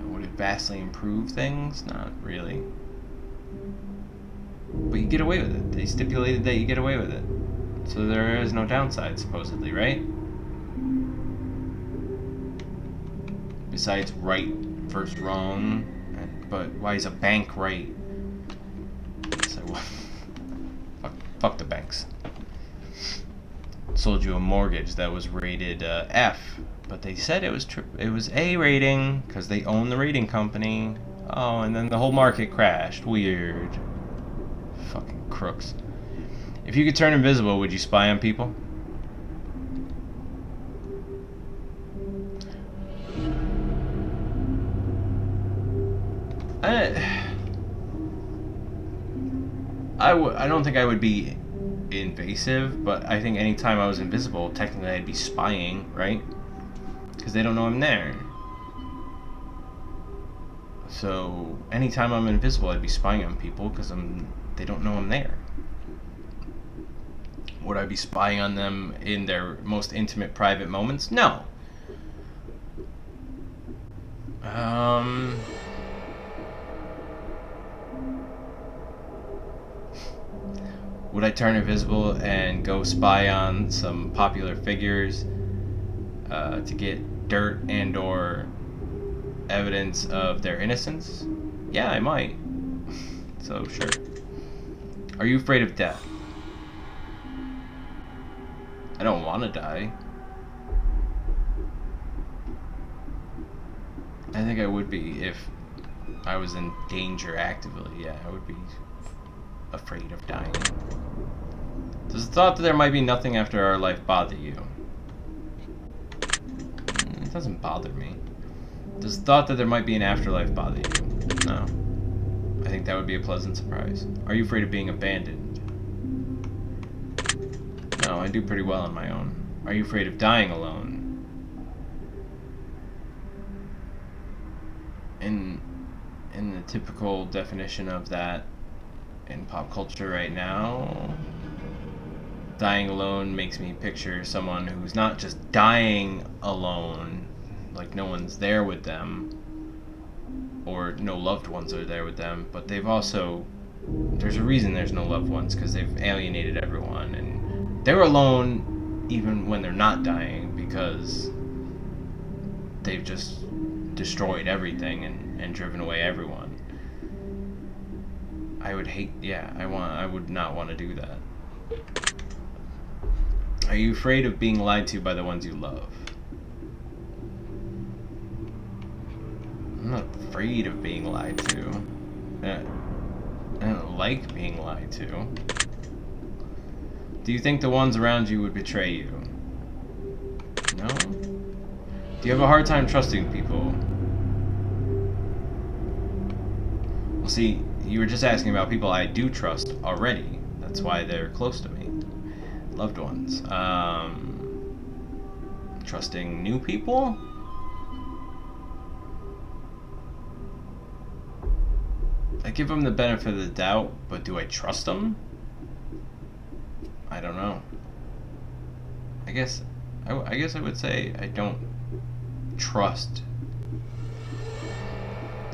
Would it vastly improve things? Not really. But you get away with it. They stipulated that you get away with it. So there is no downside, supposedly, right? Besides right versus wrong. But why is a bank right? So what? Fuck the banks. Sold you a mortgage that was rated F, but they said it was A rating because they own the rating company. Oh, and then the whole market crashed. Weird. Fucking crooks. If you could turn invisible, would you spy on people? I don't think I would be invasive, but I think anytime I was invisible, technically I'd be spying, right? Because they don't know I'm there. So anytime I'm invisible, I'd be spying on people because they don't know I'm there. Would I be spying on them in their most intimate, private moments? No. Would I turn invisible and go spy on some popular figures to get dirt and or evidence of their innocence? Yeah, I might. So, sure. Are you afraid of death? I don't want to die. I think I would be if I was in danger actively. Yeah, I would be afraid of dying. Does the thought that there might be nothing after our life bother you? It doesn't bother me. Does the thought that there might be an afterlife bother you? No. I think that would be a pleasant surprise. Are you afraid of being abandoned? No, I do pretty well on my own. Are you afraid of dying alone? In the typical definition of that in pop culture right now, dying alone makes me picture someone who's not just dying alone, like no one's there with them, or no loved ones are there with them, but they've also, there's a reason there's no loved ones, because they've alienated everyone, and they're alone even when they're not dying, because they've just destroyed everything and driven away everyone. I would hate, I would not want to do that. Are you afraid of being lied to by the ones you love? I'm not afraid of being lied to. I don't like being lied to. Do you think the ones around you would betray you? No? Do you have a hard time trusting people? Well, see, you were just asking about people I do trust already. That's why they're close to me. Loved ones. Trusting new people? I give them the benefit of the doubt, but do I trust them? I don't know. I guess I would say I don't trust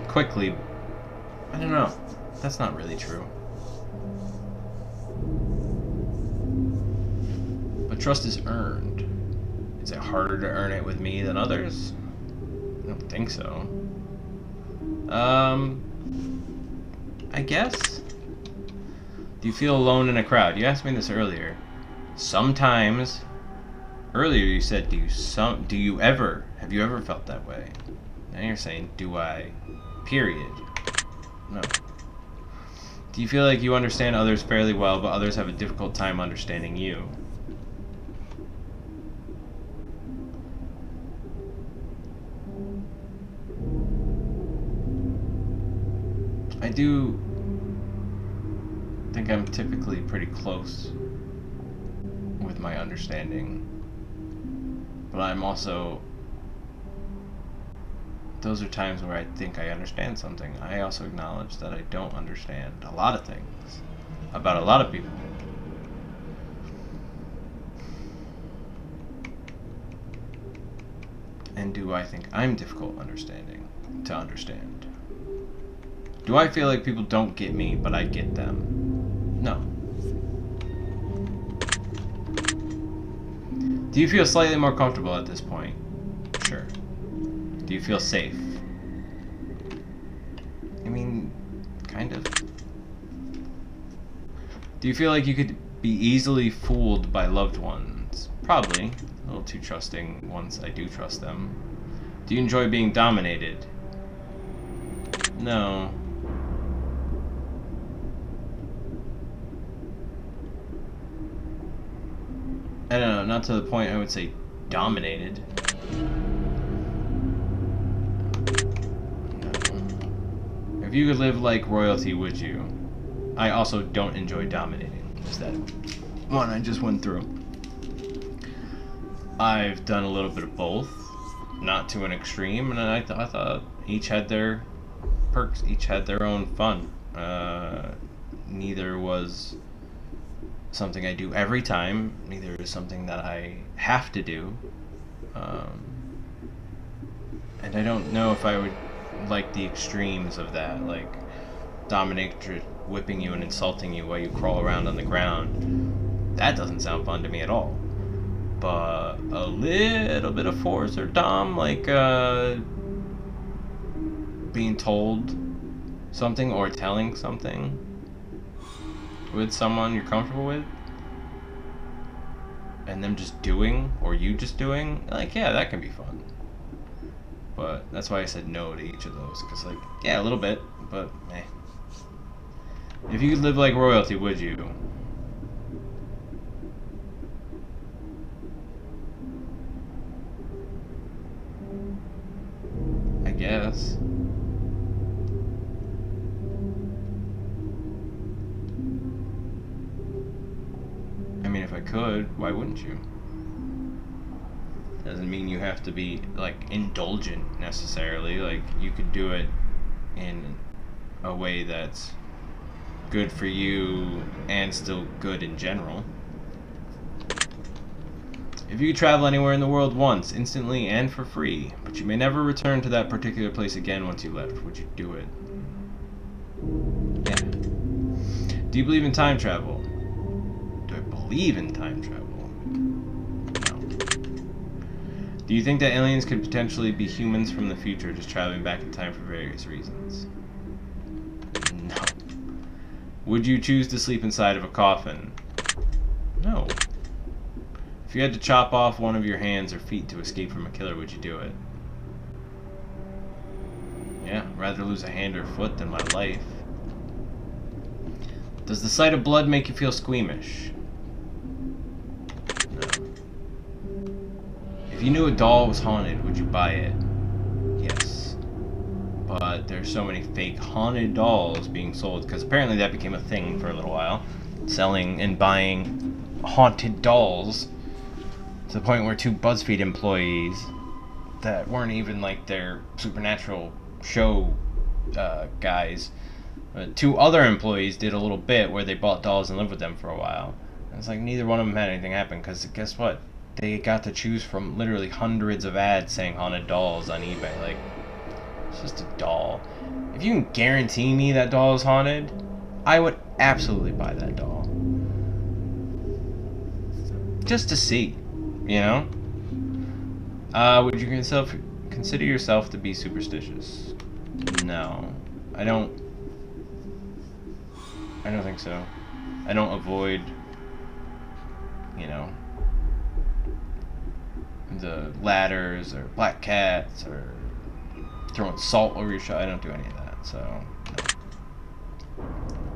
quickly. I don't know. That's not really true. But trust is earned. Is it harder to earn it with me than others? I don't think so. I guess. Do you feel alone in a crowd? You asked me this earlier. Sometimes. Earlier you said, have you ever felt that way? Now you're saying, do I? Period. No. Do you feel like you understand others fairly well, but others have a difficult time understanding you? I do think I'm typically pretty close with my understanding, but I'm also, those are times where I think I understand something. I also acknowledge that I don't understand a lot of things about a lot of people. And do I think I'm difficult to understand? Do I feel like people don't get me, but I get them? No. Do you feel slightly more comfortable at this point? Sure. Do you feel safe? I mean, kind of. Do you feel like you could be easily fooled by loved ones? Probably. A little too trusting once I do trust them. Do you enjoy being dominated? No. I don't know, not to the point I would say dominated. No. If you could live like royalty, would you? I also don't enjoy dominating. Is that one I just went through? I've done a little bit of both, not to an extreme, and I thought each had their perks, each had their own fun. Neither was something I do every time, neither is something that I have to do. And I don't know if I would like the extremes of that, like dominatrix whipping you and insulting you while you crawl around on the ground. That doesn't sound fun to me at all. But a little bit of force or dom, like being told something or telling something with someone you're comfortable with, and them just doing, or you just doing, like, yeah, that can be fun. But that's why I said no to each of those, because, like, yeah, a little bit, but eh. If you could live like royalty, would you? I guess. I could, why wouldn't you? Doesn't mean you have to be, like, indulgent, necessarily. Like, you could do it in a way that's good for you and still good in general. If you could travel anywhere in the world once, instantly and for free, but you may never return to that particular place again once you left, would you do it? Yeah. Do you believe in time travel? Do I believe in time travel? No. Do you think that aliens could potentially be humans from the future just traveling back in time for various reasons? No. Would you choose to sleep inside of a coffin? No. If you had to chop off one of your hands or feet to escape from a killer, would you do it? Yeah, rather lose a hand or foot than my life. Does the sight of blood make you feel squeamish? No. If you knew a doll was haunted, would you buy it? Yes. But there's so many fake haunted dolls being sold, because apparently that became a thing for a little while. Selling and buying haunted dolls. To the point where 2 BuzzFeed employees that weren't even like their supernatural show guys, 2 other employees did a little bit where they bought dolls and lived with them for a while. And it's like neither one of them had anything happen, because guess what? They got to choose from literally hundreds of ads saying haunted dolls on eBay. Like, it's just a doll. If you can guarantee me that doll is haunted, I would absolutely buy that doll. Just to see. You know? Would you consider yourself to be superstitious? No. I don't think so. I don't avoid, you know, the ladders or black cats or throwing salt over your shot. I don't do any of that, so no.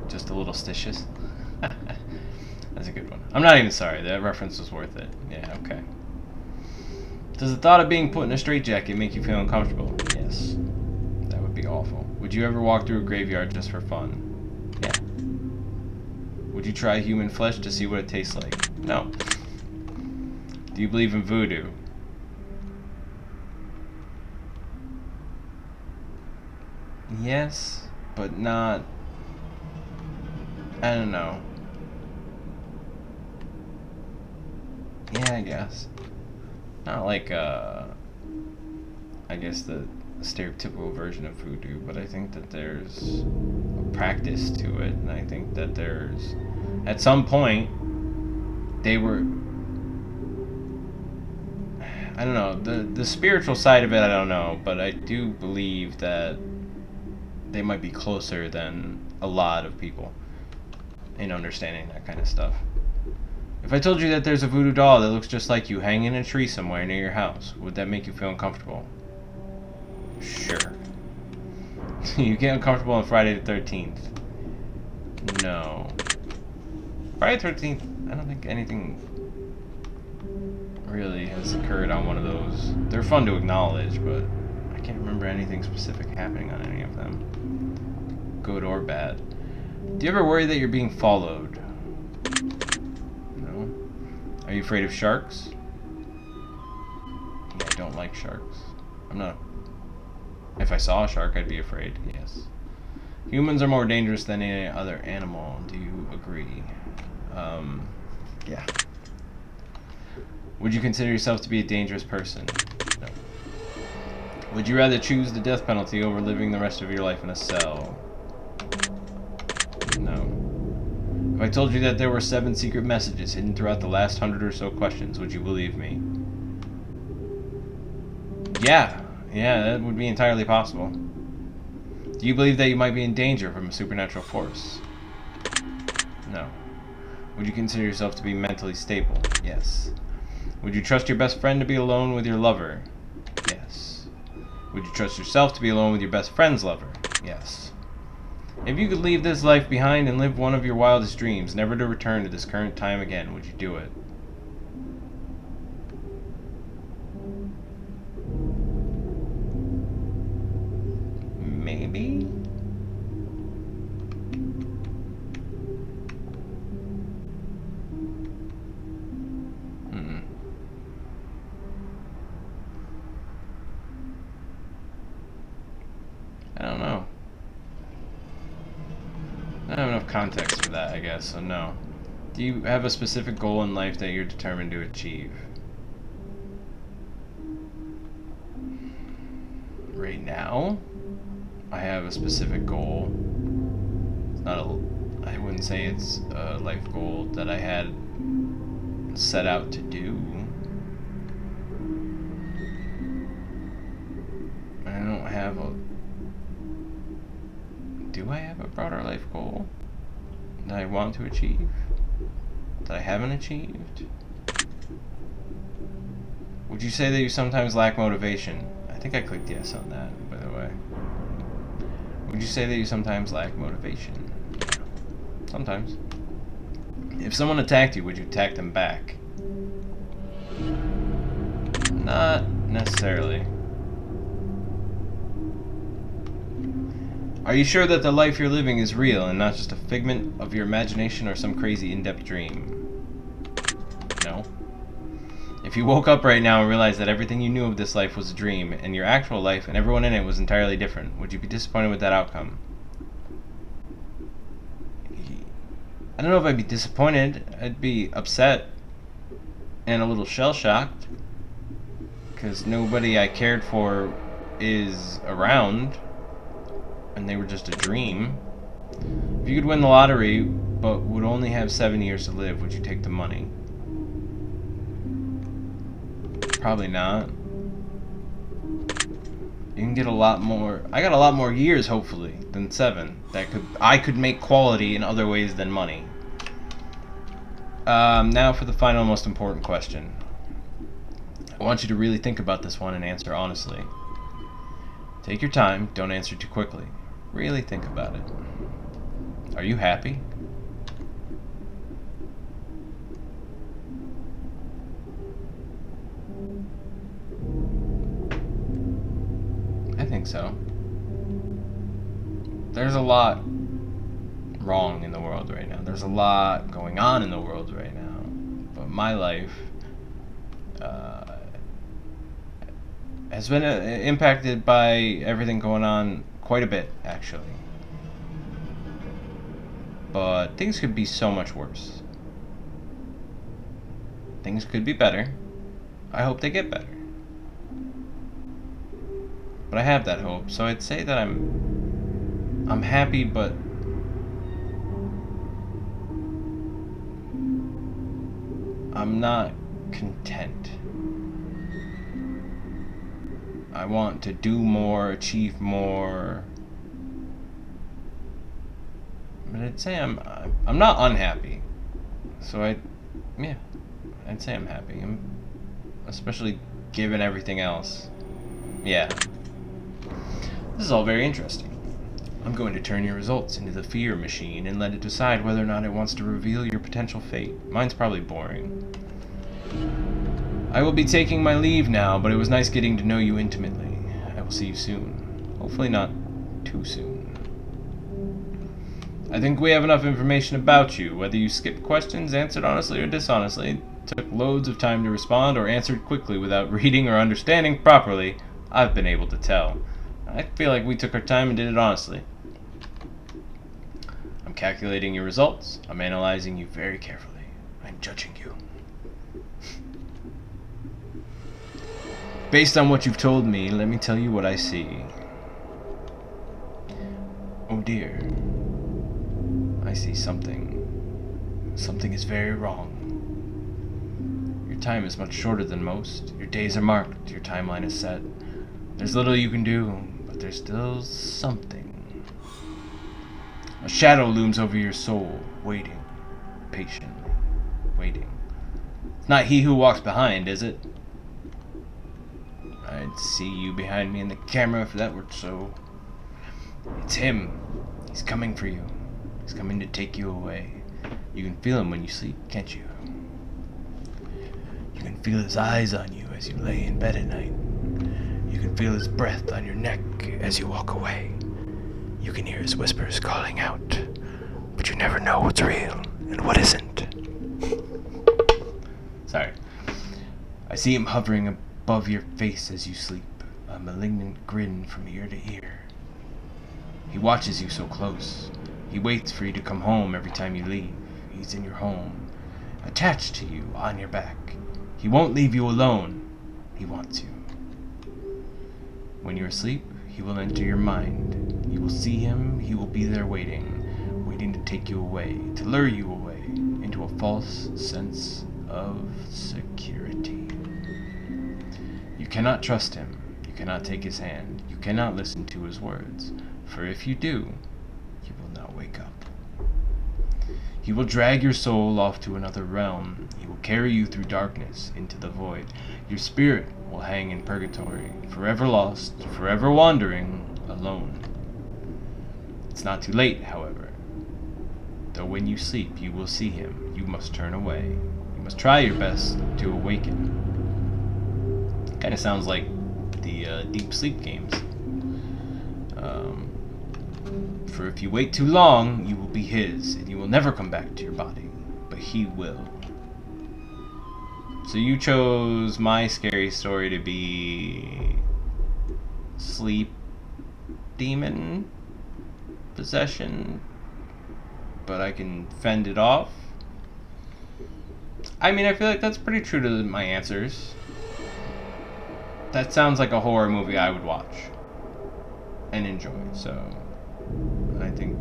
Just a little stitious. That's a good one. I'm not even sorry. That reference was worth it. Yeah, okay. Does the thought of being put in a straitjacket make you feel uncomfortable? Yes. That would be awful. Would you ever walk through a graveyard just for fun? Yeah. Would you try human flesh to see what it tastes like? No. Do you believe in voodoo? Yes, but not... I don't know. Yeah, I guess. Not like, I guess the stereotypical version of voodoo, but I think that there's a practice to it, and I think that there's... At some point, they were... I don't know, the spiritual side of it, I don't know, but I do believe that they might be closer than a lot of people in understanding that kind of stuff. If I told you that there's a voodoo doll that looks just like you hanging in a tree somewhere near your house, would that make you feel uncomfortable? Sure. You get uncomfortable on Friday the 13th? No. Friday the 13th, I don't think anything really has occurred on one of those. They're fun to acknowledge, but I can't remember anything specific happening on any of them. Good or bad. Do you ever worry that you're being followed? No. Are you afraid of sharks? Yeah, I don't like sharks. I'm not... If I saw a shark, I'd be afraid, yes. Humans are more dangerous than any other animal. Do you agree? Yeah. Would you consider yourself to be a dangerous person? No. Would you rather choose the death penalty over living the rest of your life in a cell? No. If I told you that there were 7 secret messages hidden throughout the last 100 or so questions, would you believe me? Yeah. Yeah, that would be entirely possible. Do you believe that you might be in danger from a supernatural force? No. Would you consider yourself to be mentally stable? Yes. Would you trust your best friend to be alone with your lover? Yes. Would you trust yourself to be alone with your best friend's lover? Yes. If you could leave this life behind and live one of your wildest dreams, never to return to this current time again, would you do it? Maybe? don't have enough context for that, I guess, so no. Do you have a specific goal in life that you're determined to achieve? Right now, I have a specific goal. It's not a... I wouldn't say it's a life goal that I had set out to do. I don't have a... Do I have a broader life goal that I want to achieve? That I haven't achieved? Would you say that you sometimes lack motivation? I think I clicked yes on that, by the way. Would you say that you sometimes lack motivation? Yeah. Sometimes. If someone attacked you, would you attack them back? Not necessarily. Are you sure that the life you're living is real and not just a figment of your imagination or some crazy in-depth dream? No. If you woke up right now and realized that everything you knew of this life was a dream, and your actual life and everyone in it was entirely different, would you be disappointed with that outcome? I don't know if I'd be disappointed. I'd be upset and a little shell-shocked, because nobody I cared for is around, and they were just a dream. If you could win the lottery, but would only have 7 years to live, would you take the money? Probably not. You can get a lot more. I got a lot more years, hopefully, than 7. I could make quality in other ways than money. Now for the final, most important question. I want you to really think about this one and answer honestly. Take your time. Don't answer too quickly. Really think about it. Are you happy? I think so. There's a lot wrong in the world right now. There's a lot going on in the world right now. But my life has been impacted by everything going on quite a bit, actually. But things could be so much worse. Things could be better. I hope they get better. But I have that hope, so I'd say that I'm happy, but I'm not content. I want to do more, achieve more. But I'd say I'm not unhappy. So I'd say I'm happy. Especially given everything else. Yeah. This is all very interesting. I'm going to turn your results into the fear machine and let it decide whether or not it wants to reveal your potential fate. Mine's probably boring. I will be taking my leave now, but it was nice getting to know you intimately. I will see you soon. Hopefully not too soon. I think we have enough information about you. Whether you skipped questions, answered honestly or dishonestly, took loads of time to respond, or answered quickly without reading or understanding properly, I've been able to tell. I feel like we took our time and did it honestly. I'm calculating your results. I'm analyzing you very carefully. I'm judging you. Based on what you've told me, let me tell you what I see. Oh dear. I see something. Something is very wrong. Your time is much shorter than most. Your days are marked. Your timeline is set. There's little you can do, but there's still something. A shadow looms over your soul, waiting. Patiently. Waiting. It's not he who walks behind, is it? I'd see you behind me in the camera if that were so. It's him. He's coming for you. He's coming to take you away. You can feel him when you sleep, can't you? You can feel his eyes on you as you lay in bed at night. You can feel his breath on your neck as you walk away. You can hear his whispers calling out, but you never know what's real and what isn't. Sorry. I see him hovering above your face as you sleep, a malignant grin from ear to ear. He watches you so close, He waits for you to come home every time you leave. He's in your home, attached to you, on your back. He won't leave you alone. He wants you. When you're asleep, he will enter your mind. You will see him. He will be there waiting to take you away, to lure you away into a false sense of security. You cannot trust him. You cannot take his hand. You cannot listen to his words. For if you do, you will not wake up. He will drag your soul off to another realm. He will carry you through darkness into the void. Your spirit will hang in purgatory, forever lost, forever wandering, alone. It's not too late, however. Though when you sleep, you will see him. You must turn away. You must try your best to awaken. Kind of sounds like the deep sleep games. For if you wait too long, you will be his, and you will never come back to your body, but he will. So you chose my scary story to be sleep demon possession, but I can fend it off. I mean, I feel like that's pretty true to my answers. That sounds like a horror movie I would watch and enjoy, so I think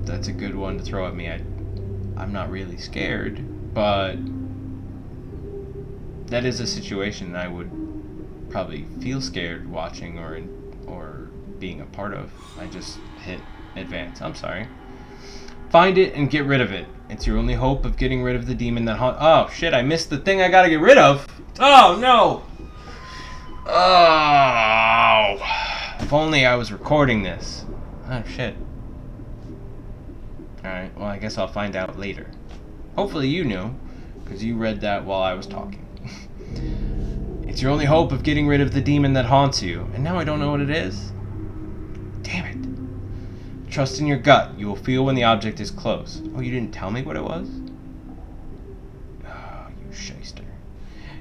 that's a good one to throw at me. I'm not really scared, but that is a situation I would probably feel scared watching or being a part of. I just hit advance. I'm sorry. Find it and get rid of it. It's your only hope of getting rid of the demon that Oh shit, I missed the thing I gotta get rid of. Oh no. Oh. If only I was recording this. Oh shit. Alright, well I guess I'll find out later. Hopefully you knew, because you read that while I was talking. It's your only hope of getting rid of the demon that haunts you. And now I don't know what it is. Damn it. Trust in your gut. You will feel when the object is close. Oh, you didn't tell me what it was? Oh, you shyster.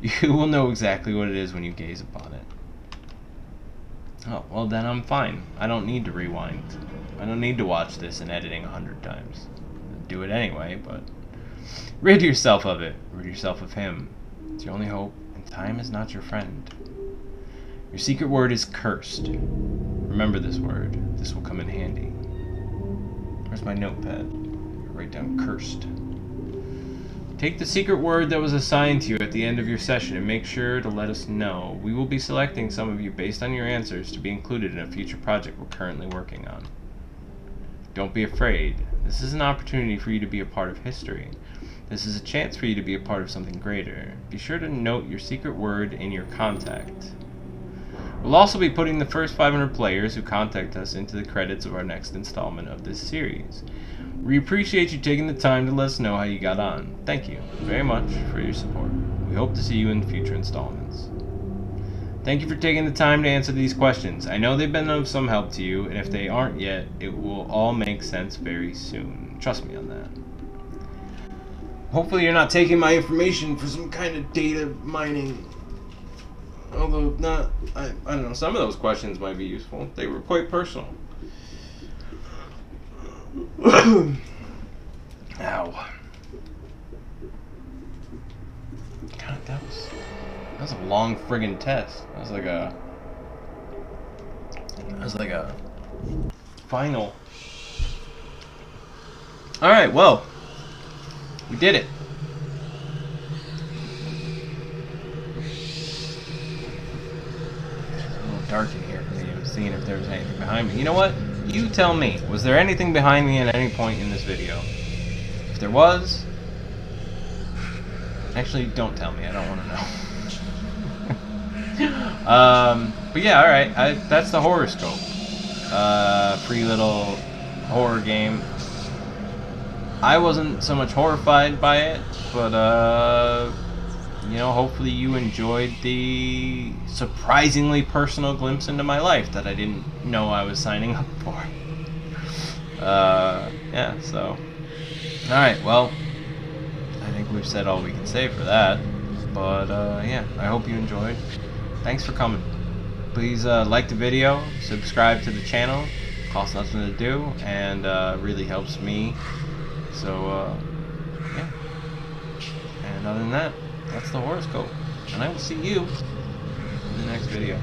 You will know exactly what it is when you gaze upon it. Oh, well then I'm fine. I don't need to rewind. I don't need to watch this in editing 100 times. Do it anyway, but rid yourself of it. Rid yourself of him. It's your only hope, and time is not your friend. Your secret word is cursed. Remember this word. This will come in handy. Where's my notepad? Write down cursed. Take the secret word that was assigned to you at the end of your session and make sure to let us know. We will be selecting some of you based on your answers to be included in a future project we're currently working on. Don't be afraid. This is an opportunity for you to be a part of history. This is a chance for you to be a part of something greater. Be sure to note your secret word in your contact. We'll also be putting the first 500 players who contact us into the credits of our next installment of this series. We appreciate you taking the time to let us know how you got on. Thank you very much for your support. We hope to see you in future installments. Thank you for taking the time to answer these questions. I know they've been of some help to you, and if they aren't yet, it will all make sense very soon. Trust me on that. Hopefully you're not taking my information for some kind of data mining. Although not, I don't know, some of those questions might be useful. They were quite personal. Ow. God, that was a long friggin' test. That was like a final. Alright, well, we did it. It's a little dark in here for me. I was seeing if there was anything behind me. You know what? You tell me. Was there anything behind me at any point in this video? If there was... Actually, don't tell me. I don't want to know. But yeah, alright. That's the Horrorscope. Free little horror game. I wasn't so much horrified by it, but, you know, hopefully you enjoyed the surprisingly personal glimpse into my life that I didn't know I was signing up for. Yeah, so. Alright, well, I think we've said all we can say for that. But, yeah, I hope you enjoyed. Thanks for coming. Please like the video, subscribe to the channel, Costs nothing to do, and really helps me. So, yeah. And other than that, that's the horoscope. And I will see you in the next video.